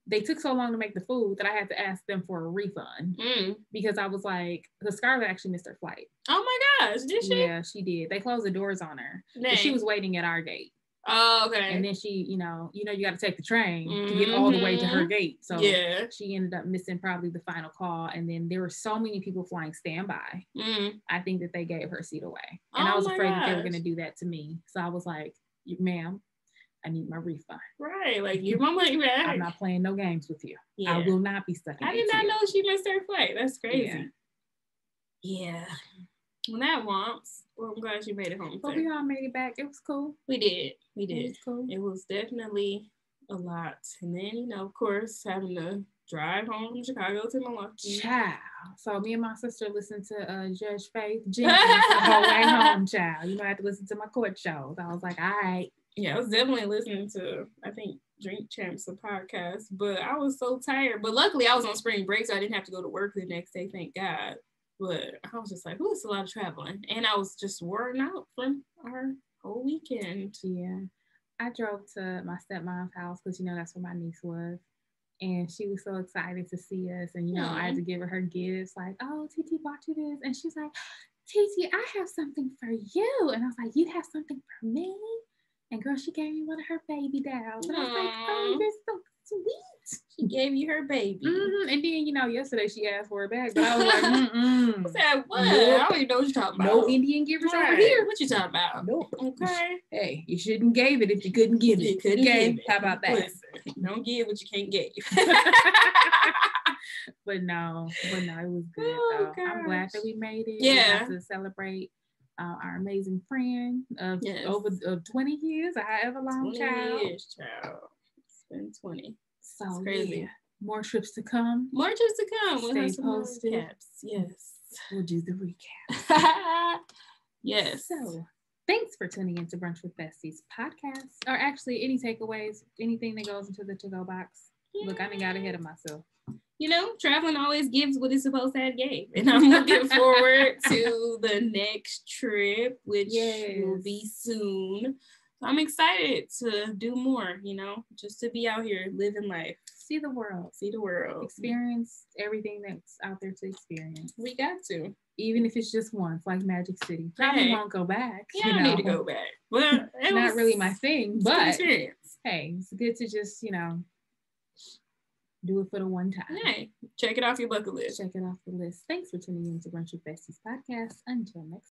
Speaker 1: they took so long to make the food that I had to ask them for a refund because I was like, because Scarlett actually missed her flight.
Speaker 2: Oh my gosh, did she?
Speaker 1: Yeah, she did. They closed the doors on her. And she was waiting at our gate.
Speaker 2: Oh, okay.
Speaker 1: And then she, you know, you got to take the train to get all the way to her gate. So she ended up missing probably the final call. And then there were so many people flying standby. I think that they gave her seat away. And I was afraid that they were going to do that to me. So I was like, ma'am, I need my refund.
Speaker 2: Right. Like, give my money back.
Speaker 1: I'm not playing no games with you. Yeah. I will not be stuck in
Speaker 2: I did not know she missed her flight. That's crazy. Yeah. When that wants, well, I'm glad you made it home.
Speaker 1: But we all made it back. It was cool.
Speaker 2: We did. It
Speaker 1: was cool.
Speaker 2: It was definitely a lot. And then, you know, of course, having to drive home from Chicago to Milwaukee.
Speaker 1: Child. So me and my sister listened to Judge Faith Jenkins the whole way home, child. You know, I had to listen to my court shows. I was like, all right.
Speaker 2: Yeah, I was definitely listening to, I think, Drink Champs, a podcast. But I was so tired. But luckily, I was on spring break, so I didn't have to go to work the next day, thank God. But I was just like, oh, it's a lot of traveling. And I was just worn out from our whole weekend.
Speaker 1: Yeah. I drove to my stepmom's house because, you know, that's where my niece was. And she was so excited to see us. And, you know, I had to give her gifts like, oh, Titi bought you this. And she's like, Titi, I have something for you. And I was like, you have something for me? And girl, she gave me one of her baby dolls. And I was like, oh, you're so sweet.
Speaker 2: She gave you her baby.
Speaker 1: And then, you know, yesterday she asked for it back. But I was like,
Speaker 2: I said, what? I don't even know what you're talking about.
Speaker 1: No Indian givers over here.
Speaker 2: What you talking about?
Speaker 1: Nope.
Speaker 2: Okay.
Speaker 1: Hey, you shouldn't give it if you couldn't give it.
Speaker 2: You couldn't give it.
Speaker 1: How about that?
Speaker 2: Listen, don't give what you can't give.
Speaker 1: But no, it was good. Oh, I'm glad that we made it.
Speaker 2: Yeah.
Speaker 1: We got to celebrate our amazing friend of over 20 years, or however long,
Speaker 2: 20 years, child. It's been 20.
Speaker 1: So
Speaker 2: crazy.
Speaker 1: Yeah. More trips to come.
Speaker 2: More trips to come.
Speaker 1: Stay posted.
Speaker 2: Recaps. Yes.
Speaker 1: We'll do the recap.
Speaker 2: Yes.
Speaker 1: So thanks for tuning into Brunch with Besties podcast. Or actually, any takeaways, anything that goes into the to-go box. Yeah. Look, I done got ahead of myself.
Speaker 2: You know, traveling always gives what it's supposed to have gave. And I'm looking forward to the next trip, which will be soon. I'm excited to do more, you know, just to be out here living life.
Speaker 1: See the world.
Speaker 2: See the world.
Speaker 1: Experience everything that's out there to experience.
Speaker 2: We got to.
Speaker 1: Even if it's just once, like Magic City. Probably won't go back.
Speaker 2: Yeah, I need to go back. Well,
Speaker 1: not really my thing, but
Speaker 2: experience.
Speaker 1: Hey, it's good to just, do it for the one time.
Speaker 2: Hey, check it off your bucket list.
Speaker 1: Check it off the list. Thanks for tuning in to Brunch with Besties podcast. Until next time.